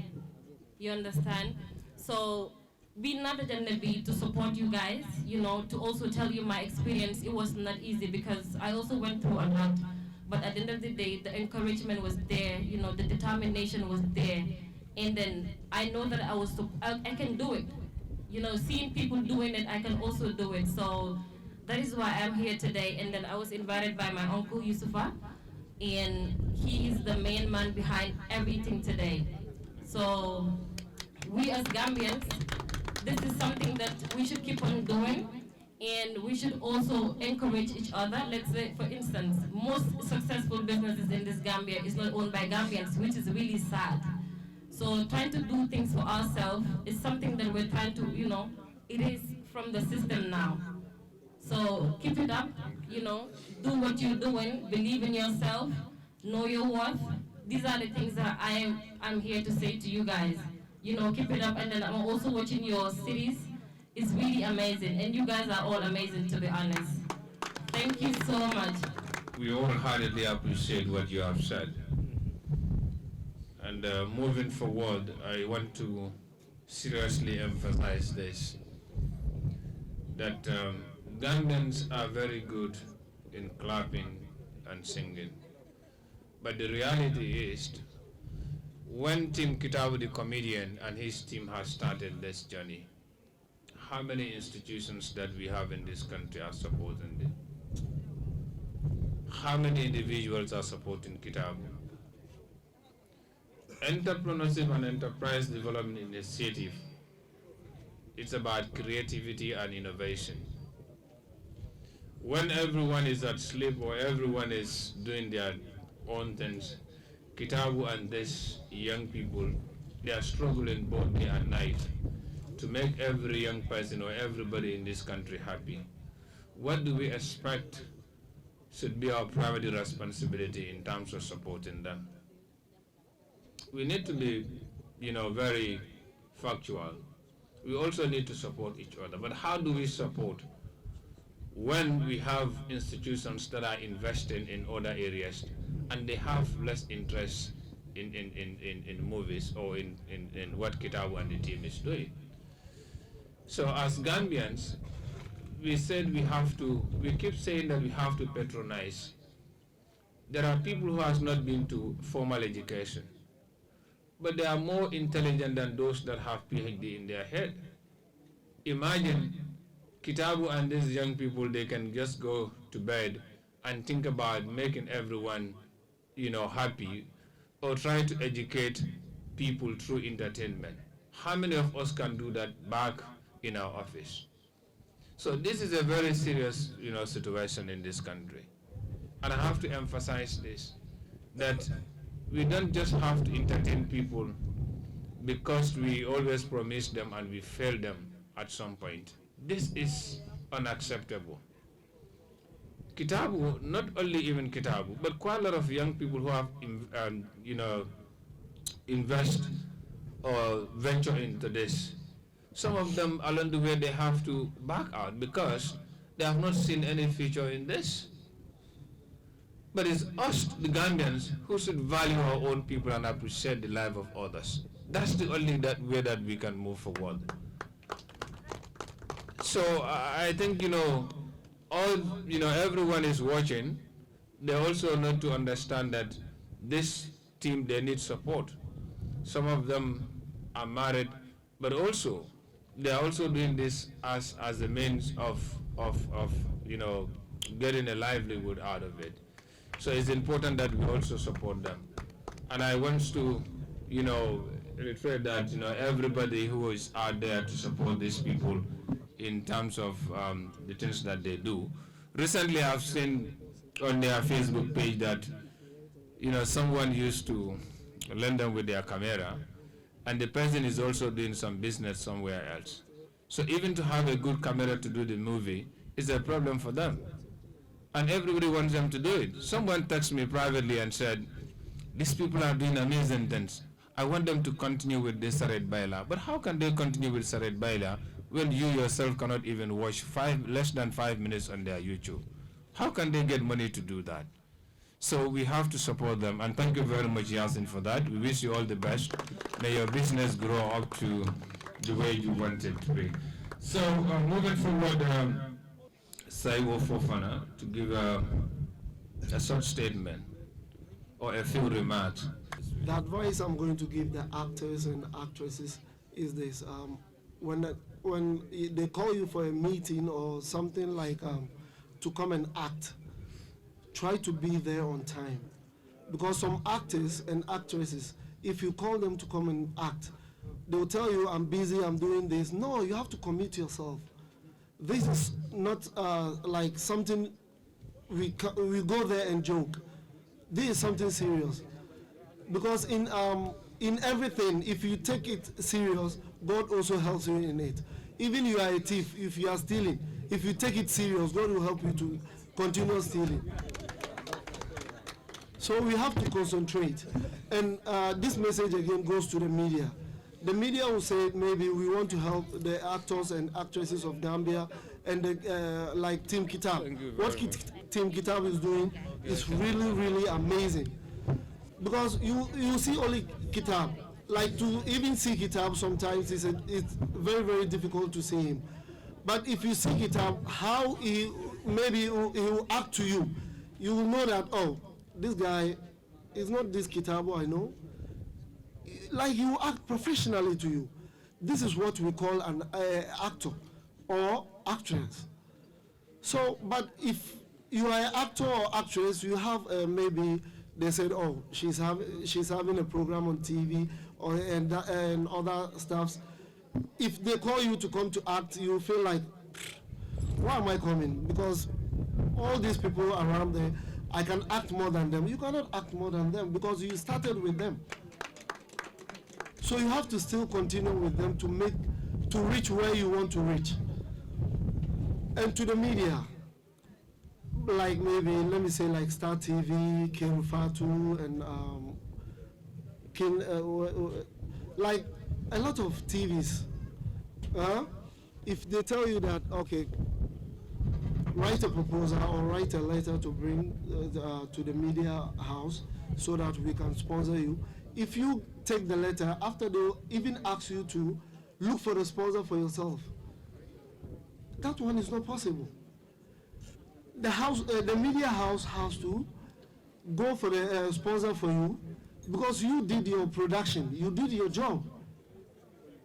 You understand? So being not be to support you guys, you know, to also tell you my experience, it was not easy because I also went through a lot. But at the end of the day, the encouragement was there, you know, the determination was there. And then I know that I can do it. You know, seeing people doing it, I can also do it. So that is why I'm here today. And then I was invited by my uncle, Yusufa, and he is the main man behind everything today. So we as Gambians, this is something that we should keep on doing, and we should also encourage each other. Let's say, for instance, most successful businesses in this Gambia is not owned by Gambians, which is really sad. So trying to do things for ourselves is something that we're trying to, you know, it is from the system now. So keep it up, you know, do what you're doing, believe in yourself, know your worth. These are the things that I'm here to say to you guys. You know, keep it up. And then I'm also watching your series. It's really amazing. And you guys are all amazing, to be honest. Thank you so much. We wholeheartedly appreciate what you have said. And moving forward, I want to seriously emphasize this, that Gambians are very good in clapping and singing. But the reality is, when Team Kitabu, the comedian, and his team has started this journey, how many institutions that we have in this country are supporting it? How many individuals are supporting Kitabu? Entrepreneurship and enterprise development initiative, it's about creativity and innovation. When everyone is at sleep or everyone is doing their own things, Kitabu and these young people, they are struggling both day and night to make every young person or everybody in this country happy. What do we expect should be our primary responsibility in terms of supporting them? We need to be, you know, very factual. We also need to support each other. But how do we support when we have institutions that are investing in other areas and they have less interest in movies or in what Kitabu and the team is doing? So as Gambians, we said we keep saying that we have to patronize. There are people who have not been to formal education, but they are more intelligent than those that have PhD in their head. Imagine Kitabu and these young people, they can just go to bed and think about making everyone, you know, happy, or try to educate people through entertainment. How many of us can do that back in our office? So this is a very serious, you know, situation in this country. And I have to emphasize this, that we don't just have to entertain people because we always promise them and we fail them at some point. This is unacceptable. Kitabu, not only even Kitabu, but quite a lot of young people who have, you know, invest or venture into this. Some of them along the way they have to back out because they have not seen any future in this. But it's us, the Gambians, who should value our own people and appreciate the life of others. That's the only way that we can move forward. So I think, you know, everyone is watching. They also need to understand that this team, they need support. Some of them are married, but also they are also doing this as a means of you know, getting a livelihood out of it. So it's important that we also support them. And I want to, reiterate that, everybody who is out there to support these people in terms of the things that they do. Recently, I've seen on their Facebook page that, someone used to lend them with their camera, and the person is also doing some business somewhere else. So even to have a good camera to do the movie is a problem for them. And everybody wants them to do it. Someone texted me privately and said, these people are doing amazing things. I want them to continue with this Saret Baila. But how can they continue with Saret Baila when you yourself cannot even watch less than 5 minutes on their YouTube? How can they get money to do that? So we have to support them, and thank you very much, Yasin, for that. We wish you all the best. May your business grow up to the way you want it to be. So moving forward, Saiwo Fofana to give a short statement or a few remarks. The advice I'm going to give the actors and actresses is this: when they call you for a meeting or something like to come and act, try to be there on time. Because some actors and actresses, if you call them to come and act, they'll tell you, I'm busy, I'm doing this. No, you have to commit yourself. This is not like something we go there and joke. This is something serious. Because in everything, if you take it serious, God also helps you in it. Even you are a thief, if you are stealing, if you take it serious, God will help you to continue stealing. So we have to concentrate. And this message again goes to the media. The media will say maybe we want to help the actors and actresses of Gambia and like Team Kitabu. What Team Kitabu is doing is really, really amazing. Because you see only Kitabu. Like to even see Kitabu sometimes it's very, very difficult to see him. But if you see Kitabu, how he will act to you, you will know that, oh, this guy is not this Kitabu I know. Like he will act professionally to you. This is what we call an actor or actress. So, but if you are an actor or actress, you have maybe they said, oh, she's having a program on TV or and other stuffs. If they call you to come to act, you feel like, why am I coming? Because all these people around there, I can act more than them. You cannot act more than them because you started with them. So you have to still continue with them to reach where you want to reach. And to the media, like maybe, let me say like Star TV, Kerr, Fatou, and like a lot of TVs. If they tell you that, okay, write a proposal or write a letter to bring to the media house so that we can sponsor you. If you take the letter, after they'll even ask you to look for a sponsor for yourself. That one is not possible. The media house has to go for the sponsor for you because you did your production, you did your job.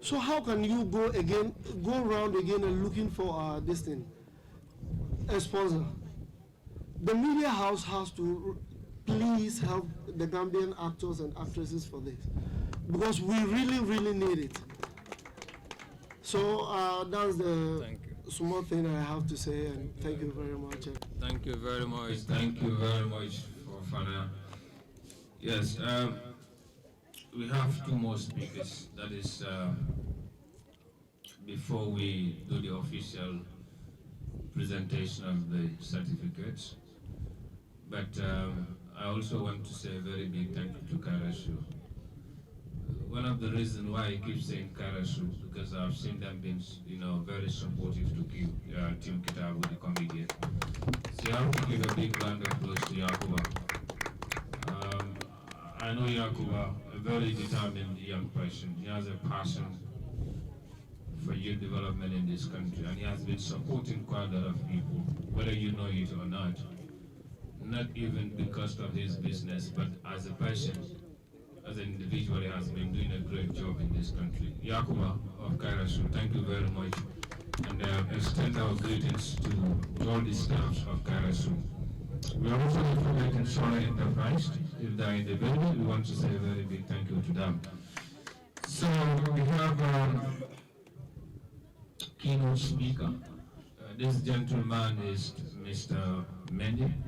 So how can you go around again and looking for this thing, a sponsor? The media house has to please help the Gambian actors and actresses for this, because we really, really need it. So that's the small thing I have to say, and thank you very much. Thank you very much. Thank you very much, Fofana. Yes, we have two more speakers. That is before we do the official presentation of the certificates. But I also want to say a very big thank you to Karashu. One of the reasons why I keep saying Karashu, because I've seen them being, very supportive to Team Kitabu, the comedian. So you have to give a big round of applause to Yakuba. I know Yakuba, a very determined young person. He has a passion for youth development in this country, and he has been supporting quite a lot of people, whether you know it or not. Not even because of his business, but as a person, as an individual, he has been doing a great job in this country. Yakuba of Kairashu, thank you very much. And extend our greetings to all the staffs of Kairashu. We are also representing Solar Enterprise. If they're in the building, we want to say a very big thank you to them. So we have keynote speaker. This gentleman is Mr. Mending.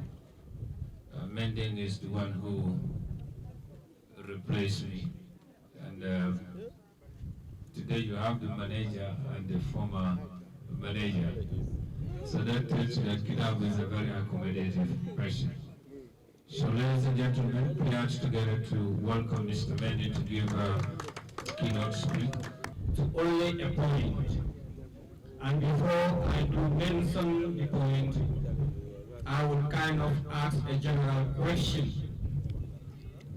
Mending is the one who replaced me. And today you have the manager and the former manager. So that tells you that Kitabu is a very accommodative person. So ladies and gentlemen, we are together to welcome Mr. Mending to give a keynote speech. To only a point. And before I do mention the point, I would kind of ask a general question.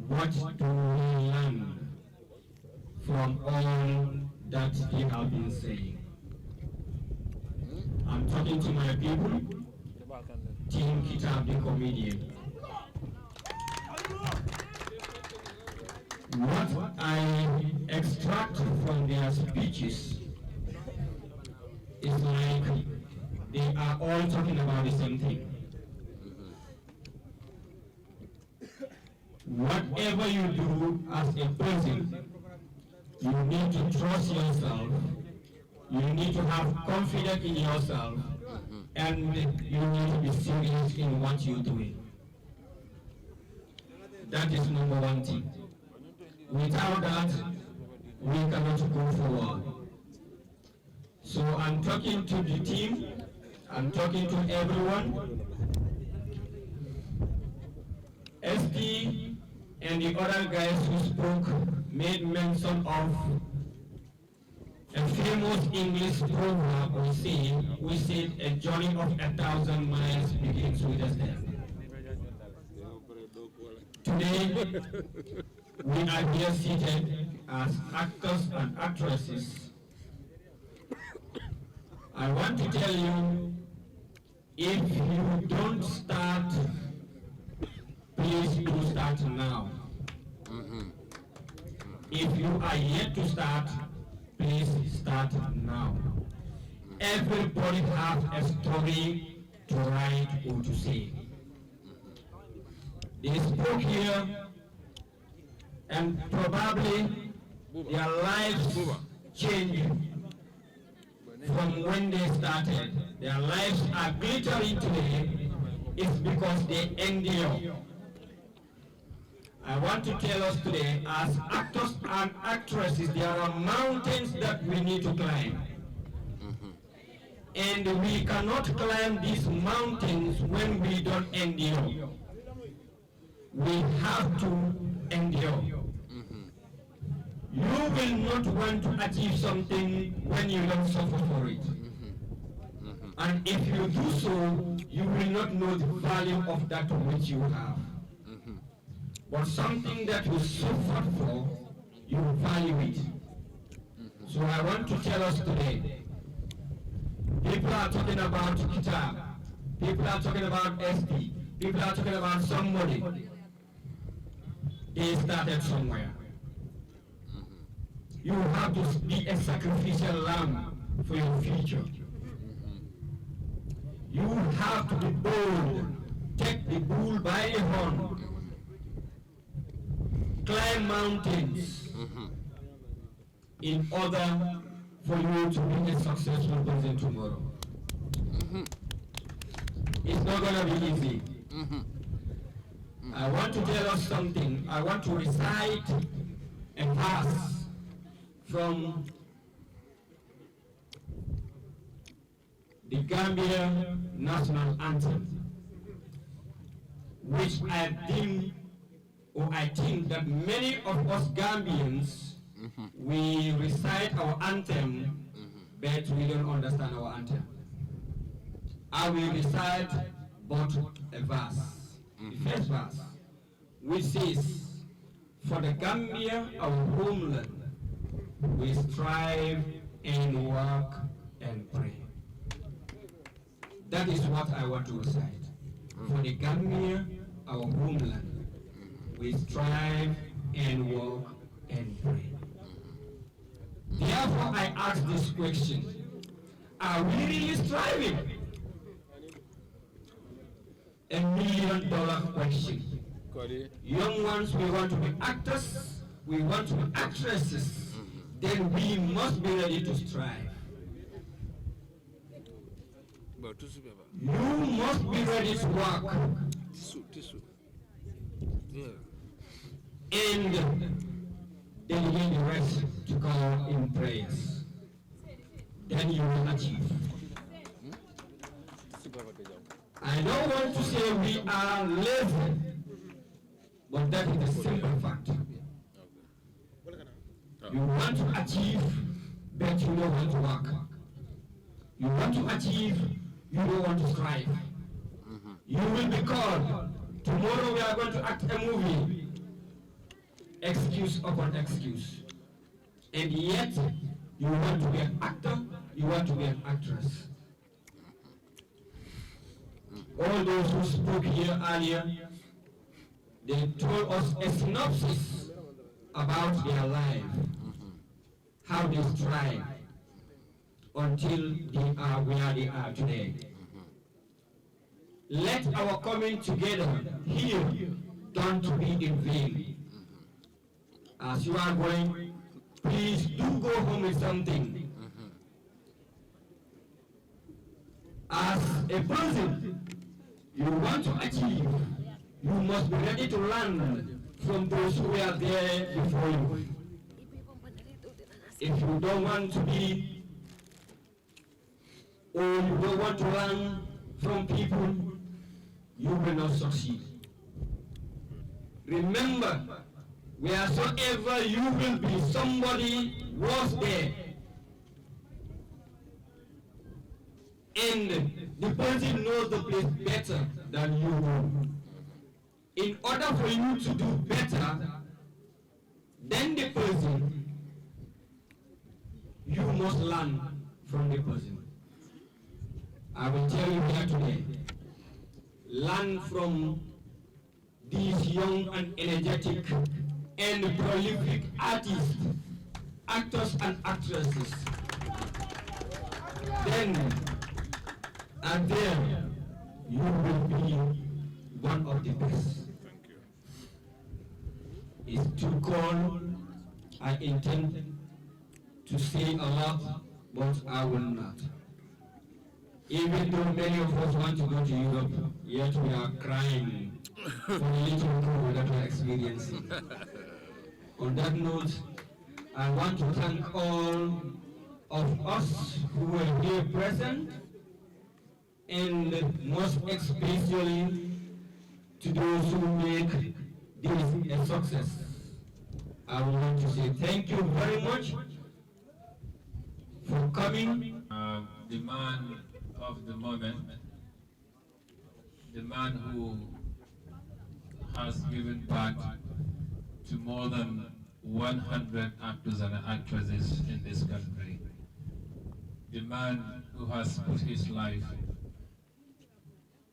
What do we learn from all that we have been saying? I'm talking to my people, Team Kitabu comedian. What I extract from their speeches is like they are all talking about the same thing. Whatever you do as a person, you need to trust yourself, you need to have confidence in yourself, and you need to be serious in what you're doing. That is number one thing. Without that, we cannot go forward. So I'm talking to the team, I'm talking to everyone. SD and the other guys who spoke made mention of a famous English proverb we said a journey of 1,000 miles begins with a step. Today, we are here seated as actors and actresses. I want to tell you, if you don't start, please do start now. If you are yet to start, please start now. Everybody has a story to write or to say. They spoke here, and probably their lives changed from when they started. Their lives are glittering today. It's because they endure. I want to tell us today, as actors and actresses, there are mountains that we need to climb. And we cannot climb these mountains when we don't endure. We have to endure. You will not want to achieve something when you don't suffer for it. And if you do so, you will not know the value of that which you have. But something that you suffered for, you value it. So I want to tell us today, people are talking about Kitabu, people are talking about SD, people are talking about somebody. They started somewhere. You have to be a sacrificial lamb for your future. You have to be bold. Take the bull by the horn. Climb mountains in order for you to be a successful person tomorrow. It's not going to be easy. I want to tell us something. I want to recite a verse from the Gambia National Anthem, which I think that many of us Gambians, we recite our anthem, but we don't understand our anthem. I will recite but a verse, the first verse, which says, "For the Gambia, our homeland, we strive and work and pray." That is what I want to recite. For the Gambia, our homeland, we strive and work and pray. Therefore, I ask this question: are we really striving? $1 million question. Young ones, we want to be actors, we want to be actresses, then we must be ready to strive. You must be ready to work and delegate the rest to God in prayers. Then you will achieve. I don't want to say we are lazy, but that is the simple fact. You want to achieve, but you don't want to work. You want to achieve, you don't want to strive. You will be called. Tomorrow we are going to act a movie. Excuse upon excuse. And yet, you want to be an actor, you want to be an actress. All those who spoke here earlier, they told us a synopsis about their life, how they strive until they are where they are today. Let our coming together here don't be in vain. As you are going, please do go home with something. As a person, you want to achieve, you must be ready to learn from those who were there before you. If you don't want to be, or you don't want to learn from people, you will not succeed. Remember, wheresoever you will be, somebody was there. And the person knows the place better than you do. In order for you to do better than the person, you must learn from the person. I will tell you here today, learn from these young and energetic and prolific artists, actors and actresses. Then, and there, you will be one of the best. Thank you. It's too cold. I intend to say a lot, but I will not. Even though many of us want to go to Europe, yet we are crying for the little cold that we are experiencing. On that note, I want to thank all of us who were here present, and most especially to those who make this a success. I would like to say thank you very much for coming. The man of the moment, the man who has given birth to more than 100 actors and actresses in this country, the man who has put his life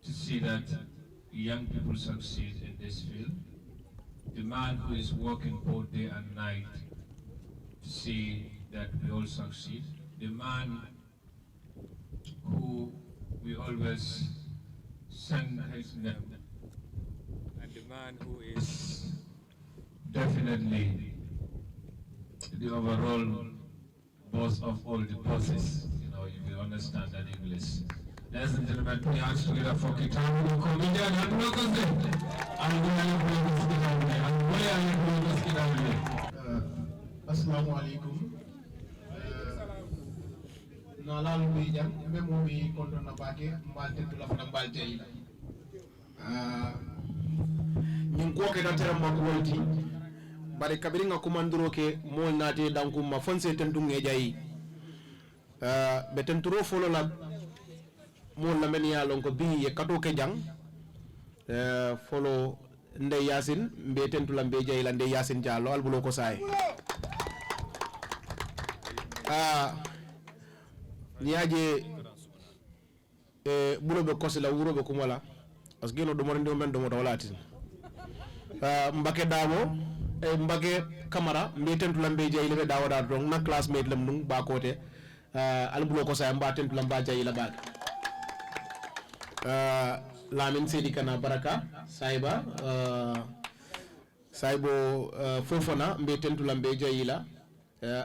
to see that young people succeed in this field, the man who is working both day and night to see that we all succeed, the man who we always sing his name, and the man who is definitely the overall boss of all the bosses, you know, if you understand that English. Ladies and gentlemen, put your hands together for Kitabu, the comedian, and Assalamu alaikum. Na lalu bijam, me mumi konton na bake, mbal tentu la fana mbal jayi. Nyinko ke datera makwalti, bari kabiri nga kumanduro ke mol nate danku mafonse tentu ngejayi. Betenturo follow la mol la meni ya lonko bi ye kato ke jang. Follow Ndey Yasin mbe tentu la mbe jayi la Ndey Yasin Diallo albulo ko say. Niaje bulo be kosila wuro be kumala parce que no do morande men do mo dawlatin mbake dawo mbake camara mbe tentu lambe jey lebe dawo da donc na classmate lam nung ba kote al bulo ko sa mba tentu lamba jey la ba Lamin Sedi Kana Baraka Saiba Saibo Fofana mbe tentula mbe jayila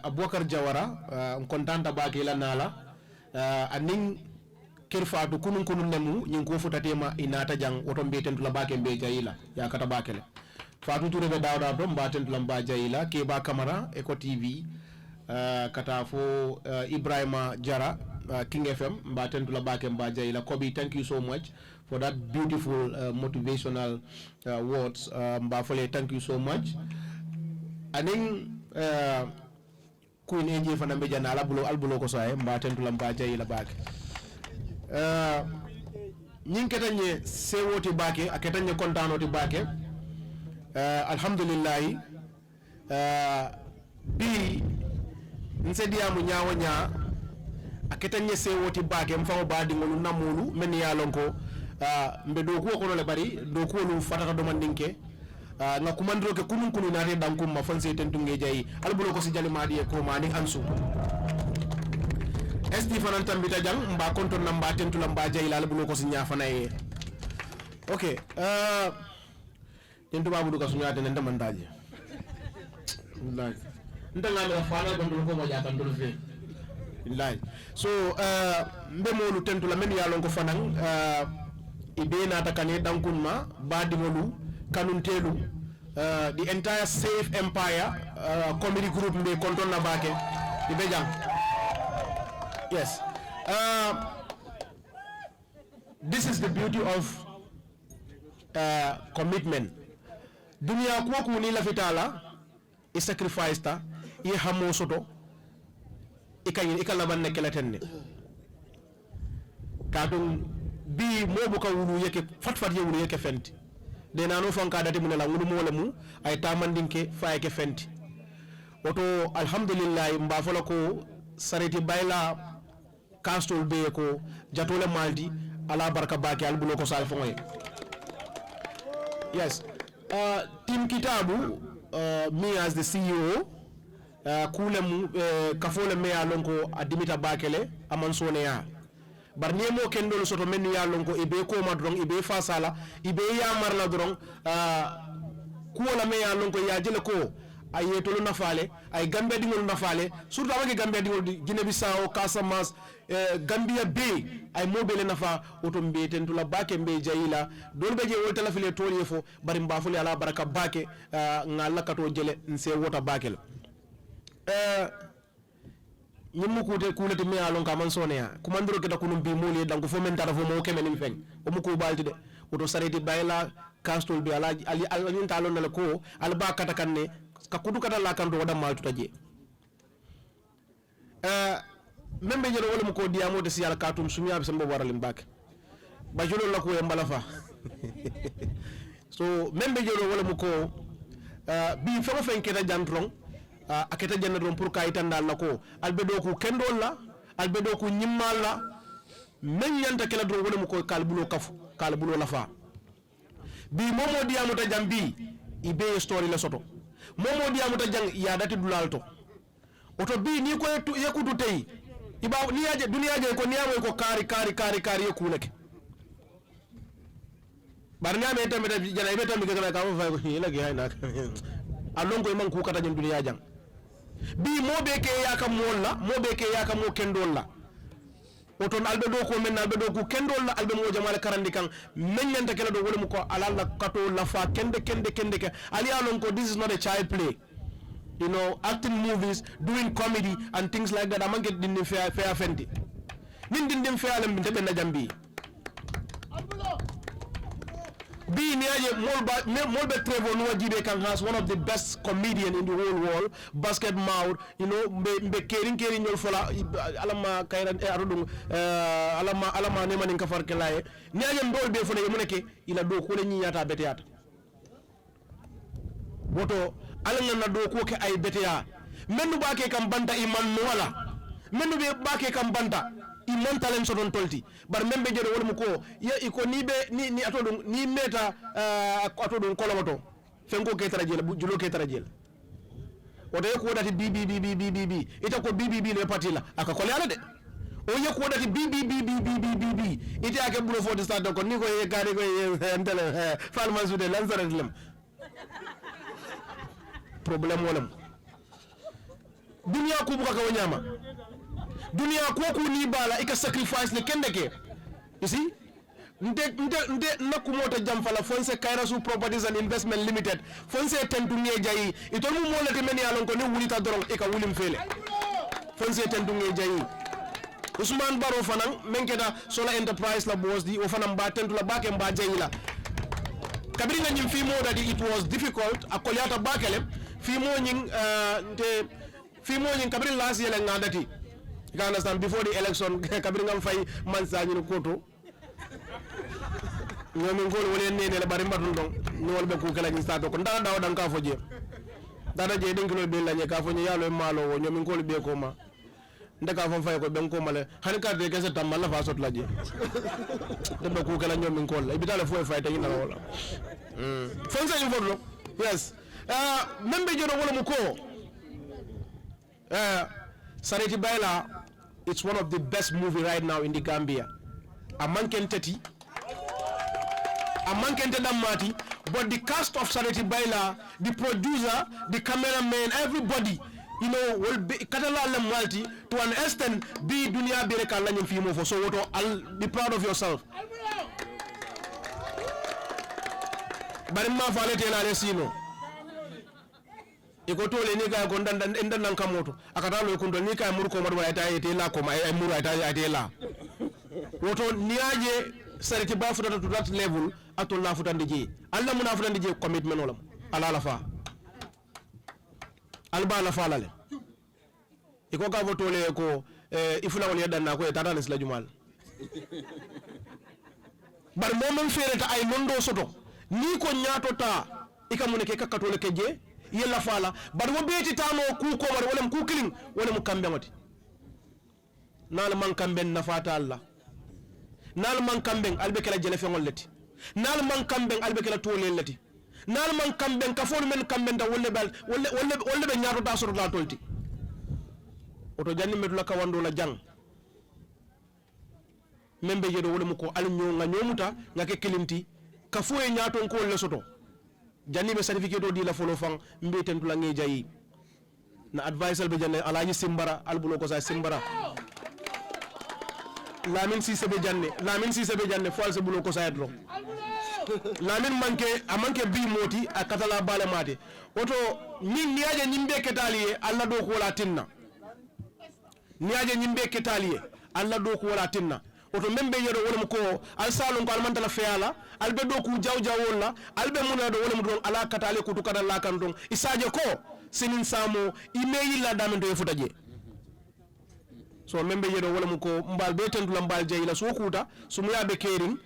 Abubakar Jawara kontanta bakila nala aning Kerr Fatou kunun nemu ñing ko futatema inata jang oto mbe tentula bake mbe jayila ya kata bakele Fatou Touré be dawda to mba tentula mba jayila ke ba Camara Eco TV kata fo Ibrahima Jara King FM mba tentula bake mba jayila Kobi, thank you so much for that beautiful motivational words mba fole, thank you so much aning Queen AJ fana mbe jana albulo ko saye mba tentula mba jayila bake ñing ketanye sewoti bake aketanye kontanoti bake alhamdulillah bi nsediamu nyaawo nya aketanye sewoti bake mfawo badi ngolu namulu men ya lonko mbe do ko kono le bari do ko lu fatata do mandinke nga kumandiro ke kunun naate dankum ma fanse tentunge jayi albulo ko si jali madi e ko mani ansu SD fanan tambita jang mba konton namba tentula mba jayila albulo ko si nyafana e okay tentu babu duka sunyate nenda mandaje wallahi ndanga me fana bandul ko mo jatan dul fe wallahi so mbe molu tentula men ya lonko fanan ibe na takane dankun ma badi molu kanun telu the entire Safe Empire comedy group mbe konton na bake ibe jang. Yes. This is the beauty of commitment. Dunia kuwa kuni la fitala I sacrifice ta I hamo soto ika laban nekela tenne kadum bi mobu ka wulu yeke fatfat wulu yeke fenti de nano fanka dati munela wulu mo mu ay tamandinke fa yeke fenti oto alhamdulillah mba fola ko sareti bayla Castol be ko jatole maldi ala barka baki albulo ko sal fongoy. Yes. Team Kitabu, me as the CEO, kulem kafole me alonko adimita bakele amansone ya. Barniemo kendol soto menu ya lonko ibe ko madrong ibe fasala ibe ya marla drong kuola me ya lonko ya jele ko ay tolu nafale ay Gambia dingol nafale surtout awake Gambia dingol Guinea Bissau Casamance Gambia be ay mobile nafa oto mbe tentula bake mbe jayila don beje wolta la file toli fo bari mbafuli ala baraka bake ngala kato jele nse wota bakel nyimu kulete me alon ka man sonya kumandiro keta kunum bi moli dango fo men tara fo mo kemen feng o mu ko balti de oto sareti bayla Castol bi ala ali talon na ko alba kata kanne ka kudu kata la kan do wada mal tutaje membe jero wala mu ko diamo de siyal katum sumya be sambo waralim bak ba jolo la ko e mbalafa so membe jero wala mu ko bi fa fen keta jantrong aketa janadron pour kay tandal nako albedo ko kendol la albedo ko nyimmal la men yanta kala do wala mu ko kalbulo kafu kalbulo lafa bi momo diamo ta jambi ibe story la soto momo diamo ta jang ya dati dulalto oto bi ni ko yakutu tay iba ni yaje dunia je ko niamo ko kari yekuleke bar nyame tameta jana ibe tammi gana ka fa ko hila gi hayna alon ko man ku kata jam dunia jang bi mobe ke yaka molla mobe ke yaka mo kendolla oton albe do ko men albe do ko kendolla albe mo jamal karandi kan men nyanta kala do wala mu ko alalla kato la fa kende ke ali alon ko this is not a child play. You know, acting movies, doing comedy and things like that. I'm get din fair fendi. Nin din fair lam bin tebe na jambi. Bi ni aje molbe Trevor Nuwajibe kan has one of the best comedian in the whole world. Basket mouth, you know, be caring yol fola alama kairan arudung alama ne manin kafar kelaye. Ni aje ndol be fone yemuneke ila do ko le nyi yata beteyata. Boto alanga na do ko ke ay beteya mennu baake kam banta iman wala mennu be baake kam banta iman talent so don tolti bar membe jere wala mu ko ya iko ni be ni atodum ni meta atodum kolomoto fengo ke tarajel julo ke tarajel o de ko dati bi ita ko bi le patila aka kole ala de o ye ko dati bi ite ake bulo foti start ko ni ko ye gari ko ye ndele falma sude lansare lem problème wolam dunia ko buka ko nyama dunia ko ni bala ika sacrifice le kendeke you see nde nakumota jamfala fonse kairasu properties and investment limited fonse tentunge jayi itol mu molati men yalon ko ni wulita dorong ika wulim fele fonse tentunge jayi Usman Baro fanang menketa solar enterprise la boss di o fanam ba tentu la bake mba jayi la kabiri nga nyim fimo that it was difficult akoliata bakele fimo nying kabiri last year la ngandati you can understand before the election kabiri ngam fay mansa ñu koto ñoom ngol wala nene la bari mbatun don ñol be ku kala ñu stato ko ndara daw dan ka foje dara je den kilo be lañe ka foje yalo malo wo ñoom ngol be ko ma ndaka fam fay ko ben ko male han ka de kese tam la fa sot la je de be ku kala ñoom ngol la bitale fo fay tan na wala fonse ñu fodlo yes membe jodo wala mu ko Sareti Baila, it's one of the best movie right now in the Gambia. A man can tati, a man can mati, but the cast of Sareti Baila, the producer, the cameraman, everybody, you know, will be Katala Malti to an extent be dunia bereka lanyum film for so what I'll be proud of yourself. But in my valete la resino. Iko tole ni ga gonda ndan nan kamoto akata lo kundo ni ka muru ko madu ayta ayte la ko ma ay muru ayta ayte la woto niaje sariti ba futa to that level atol la futa ndije alla muna futa ndije commitment olam ala la fa alba la fa lale iko ga voto le ko ifula wol yadan na ko tata les la jumal bar momam fereta ay londo soto ni ko nyaato ta ikamune ke kakatole ke je yella fala bar wo beti tamo ku ko war wala ku kilin wala mu kambe mati nal man kambe na fata Allah nal man kambe albe kala jele fe ngollati nal man kambe albe kala tole lati nal man kambe ka fon men kambe da wolle bal wolle be nyaato ta soro la tolti oto janni medu la kawando la jang membe jedo wala mu ko al nga nyomuta ngake kilinti ka foye nyaato ko le soto janni be certificate di la folo fang mbe tentu la ngi jayi na advisor be janne alaji simbara albulo ko sa simbara lamin si sebe janne false bulo ko sa edro lamin manke bi moti akatala bale mate oto min niaje nyimbe ketaliye alla do ko wala tinna niaje nyimbe ketaliye alla do ko wala tinna oto membe yedo wala ko al salon ko al mantala feala albe do ku jaw wala albe muna do wala don ala katale ku tukada la kan don isaje ko sinin samo email la damen do futaje so membe yedo wala ko mbal be tendu mbal jeyla so kuta sumu yabe kering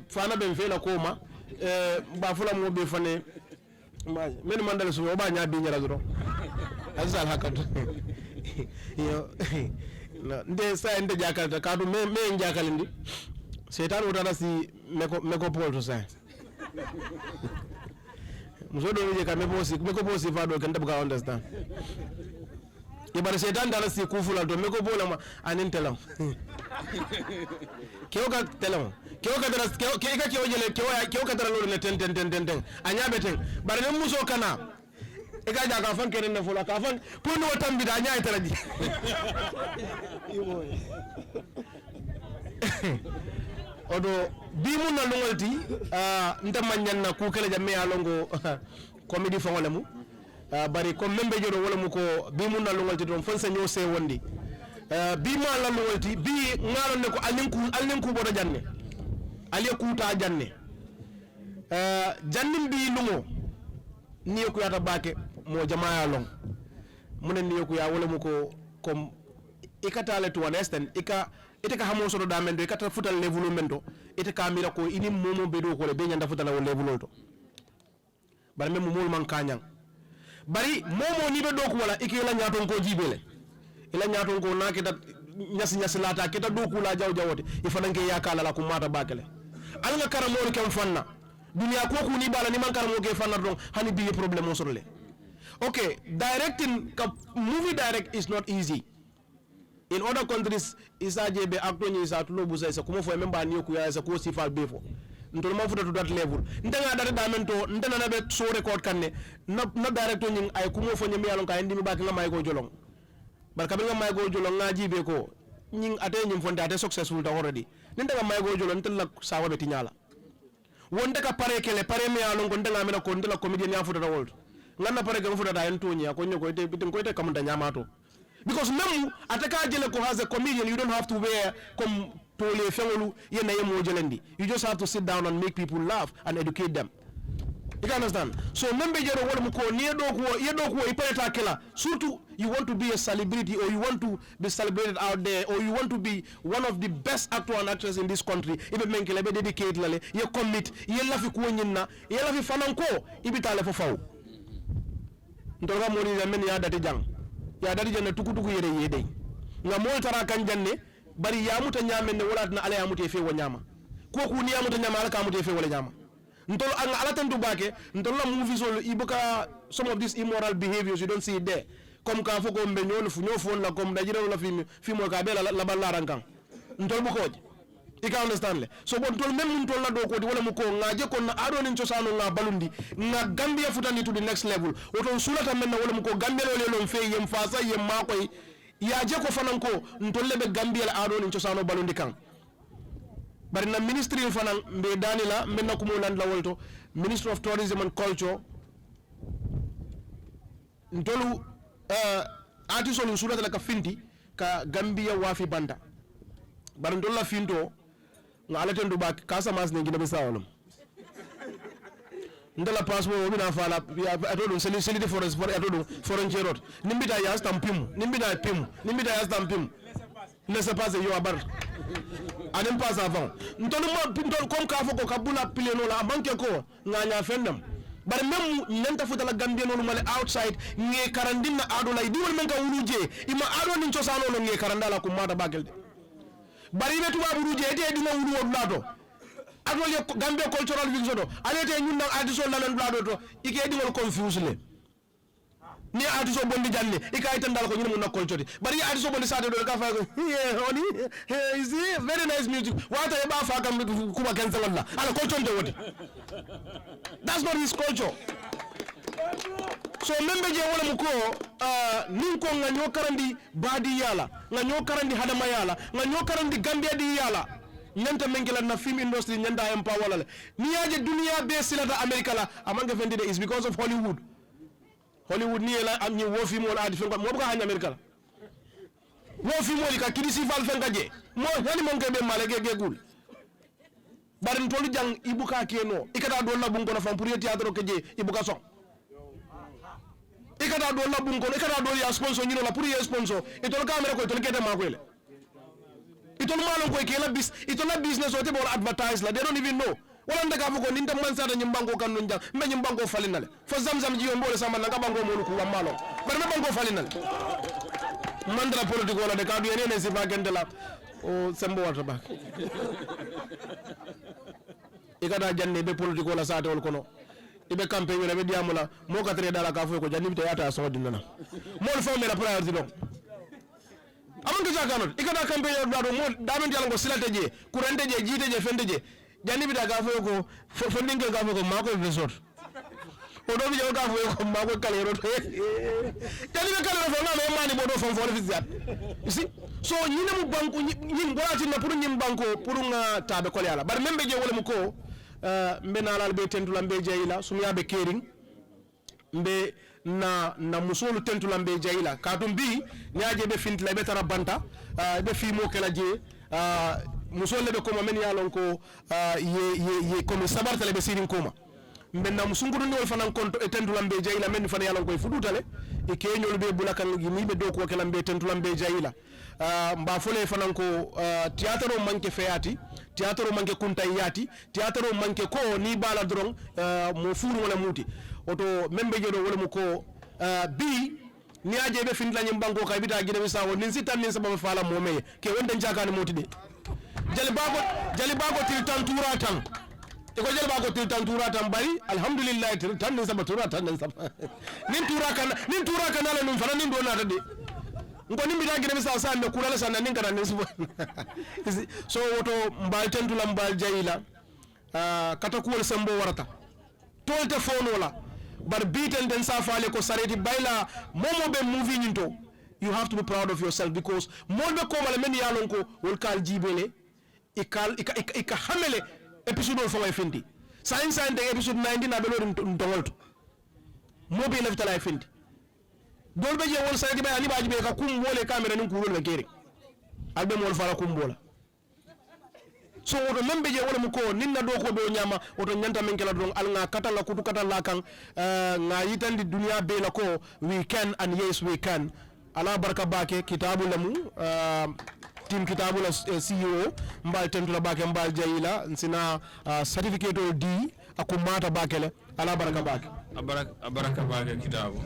fana ben fela koma ba fula mo be fane men mandal so ba nya bi nyara do azal hakat yo nde sa nde jakalta kadu me jakalindi setan wotata si meko pol to sa muso do je ka meko posi fa do kan tabga understand ibar setan dala si kufula do meko bola ma anin telam keo ka telam keo ka dara keo jele keo ka dara lo ne ten anya beten bar ne muso kana ega jaga fan kenen na fula ka fan pour no tambi da nyaay taraji odo bimu na longolti nta manyan na ku kala jamme alongo comedy fa wala mu bari ko membe jodo wala mu ko bimu na longolti don fon sa ñoo se wondi bima la longolti bi ngalo ne ko alnin ku bodo janne ali ku ta janne jannim bi lumo ni ko yata baake mo jamaa long munen ni ko ya wala mu ko comme ikatale to understand ite ka hamo soto da mendo ikata futal level mendo ite ka mira ko ini momo be do ko le be nyanda futal level to bar mem mol man kanyang bari momo ni be do ko wala ikela nyaton ko jibele ila nyaton ko na kita nyasi lata kita do ko la jawote ifananke yakala la ko mata bakele alga karamori kam fanna dunia ko ni bala ni man karamo ke fanna don hani bi problem o sorole okay directing movie direct is not easy In other countries, isa jebe actoni isa tulo busa isa kuma fo memba ni ku ya isa ko sifal befo. Ntol ma futa to that level. Ndenga data damento ndena na be so record kanne na director nying ay kuma fo nyemi yalon ka indi mi bak nga may go jolong. Bar kabe nga may go jolong nga jibe ko nying ate nyim fonde ate successful ta already. Ndenga may go jolong tel sawa be tinyala. Wonde ka pare kele pare me yalon ko ndenga mena ko ndela comedian ya futa ta world. Ngana pare ga futa da en tonya ko nyoko ite bitin ko ite kamunda nyamato. Because now, ataka jele ko as a comedian, you don't have to wear tole fengolu yena yemo jelendi. You just have to sit down and make people laugh and educate them. You can understand? So membe jero wala muko yedo ko ipeta kela. Surtout you want to be a celebrity or you want to be celebrated out there or you want to be one of the best actor and actress in this country. Ibe menkele be dedicate lale, ye commit, ye lafi ko nyinna, ye lafi fananko, ibitale fo faw. Ndolga moni men ya dati jang. Ya dari janna tukutuku yere yede nga mo tara kan janne bari ya muta nyame ne wala na ala ya muta fe wo nyama ko ku ni ya muta nyama ala ka muta fe wala nyama ntol an ala tan dubake ntol la movies ol ibuka some of these immoral behaviors you don't see it there comme ka foko mbe nyol fu nyofon la comme dajira la film ka bela la balla rankan ntol bu koji you can understand le so bon tol même ntol la do ko di wala mu ko ngaje kon na ado ni ciosano nga balundi nga Gambia futani to the next level oton sulata men na wala mu ko Gambia lo lon fe yem fasa yem makoy ya je ko fanan ko ntol lebe Gambia la ado ni ciosano balundi kan bari na ministry fanan mbe danila men na ko mo land la wolto Minister of Tourism and Culture ntolu artisan sulata la ka finti ka Gambia wafi banda bari ntol la finto nga ala tendu bak kasa mas ne gina bisa wolum ndala passeport o bina fala atodo seli de forest for atodo frontier road nimbita ya stampim nimbita ya stampim laissez passer yo abar anem passe avant ntolu mo pintol comme ka foko kabula pileno la banke ko nga nya fendam bar même nenta futala Gambia no male outside nge karandina ado lay di wol men ka wuluje ima ado ni ciosano no nge karandala ko mata bagelde bari be tuba buru je ete dina wulu won lato adol ye Gambia cultural village do alete ñun nak addition la len blado to ike di wol confuse le ni addition bondi janne ika ita ndal ko ñun mu nak culture bari addition bondi sade do ka fa ko honey is very nice music wata e ba fa kam kuba kenza wala ala culture de wodi that's not his culture. So membe je wala muko nin ko nga nyo karandi badi yala nga nyo karandi hadama yala nga nyo karandi Gambia di yala nyanta mengela na film industry nyanda empower wala ni yaje dunia be silata America la amanga vendide is because of Hollywood ni la am ni wo film wala adi film mo buka hanya America la wo film wala ka kidisi fal fenga je mo hani mon ke be malege gegul barin tolu jang ibuka keno ikata do la bungo na fam pour théâtre ke je ibuka so ikata do la bungo ikata do ya sponsor nyino la pour ye sponsor itol camera ko itol kete ma ko ele itol malon ko ke la bis itol la business o te bol advertise la they don't even know wala ndaga fuko ninta mansa da nyimbango kan nun jang me nyimbango falinale fo zamzam jiyo mbole sama nga bango mo ko wamalo bar me bango falinale mandra politique wala de ka du yenene si ba gende la o sembo wata ba ikata janne be politique wala saate wol kono ibe campagne be diamula mo ka tre dala ka fo ko janni bita yata so dinana mo fo me la priority do amon ka kanot ikata campagne do mo damen jalo ngo silate je kurante je jite je fende je janni bita ka fo ko fo ndinge ka fo ko mako resort o do bi jo ka fo ko mako kale ro janni be kale fo na me mani bodo fo fo fiziat you see so nyina mu banko nyim bolati na pour nyim banko pour nga tabe ko yala bar membe je wala mu ko mbe nalal be tentula mbe jayila sumya be kering mbe na musolu tentula mbe jayila katum bi nyaaje be fintla be tara banta be fi mo kala je musole be ko men yalon ko ye comme sabartale be sirin koma mbe na musungudu ndol fanan konto e tentula mbe jayila men fan yalon ko fudutale e kenyol be bulakan gi mi be do ko kala mbe tentula mbe jayila mba fole fanan ko théâtre o manke feyati théâtre o manke kuntayati théâtre o manke ko ni bala drong mo furu wala muti oto membe jodo wala mu ko bi ni aje be fin lañu banko kay bita gine mi sawo nin sitan nin sababa fala mo meye ke wonde jakane moti de jali bago til tan tura tan e ko jali bago til tan tura tan bari alhamdulillah tan nin sababa tura tan nin sababa nin tura kan ala num fana nin do nata de ngoni mbita gine misa sa me kulala sa nanin kana nesibo so woto mbal tentula mbal jayila kata kuwol sembo warata tolte fono la bar beaten den sa fale ko sareti bayla momo be movie nyinto you have to be proud of yourself because molbe ko mala men yalon ko wol kal jibele ika hamele episode o fo finti science and episode 19 na belo ndongolto mobe lafta la finti dol be je wol sareti bay ani baji be ka kum wole camera nin kurol be kere albe mol fala kum bola so woto membe je wala mu ko ninna do ko be nyama woto nyanta men kala don al nga katala kutu katala kan nga yitandi dunia be la ko we can and yes we can ala barka bake kitabu lamu team kitabu la CEO mbal tentula bake mbal jayila nsina certificate o di akumata bakele ala barka bake baraka bake kitabu.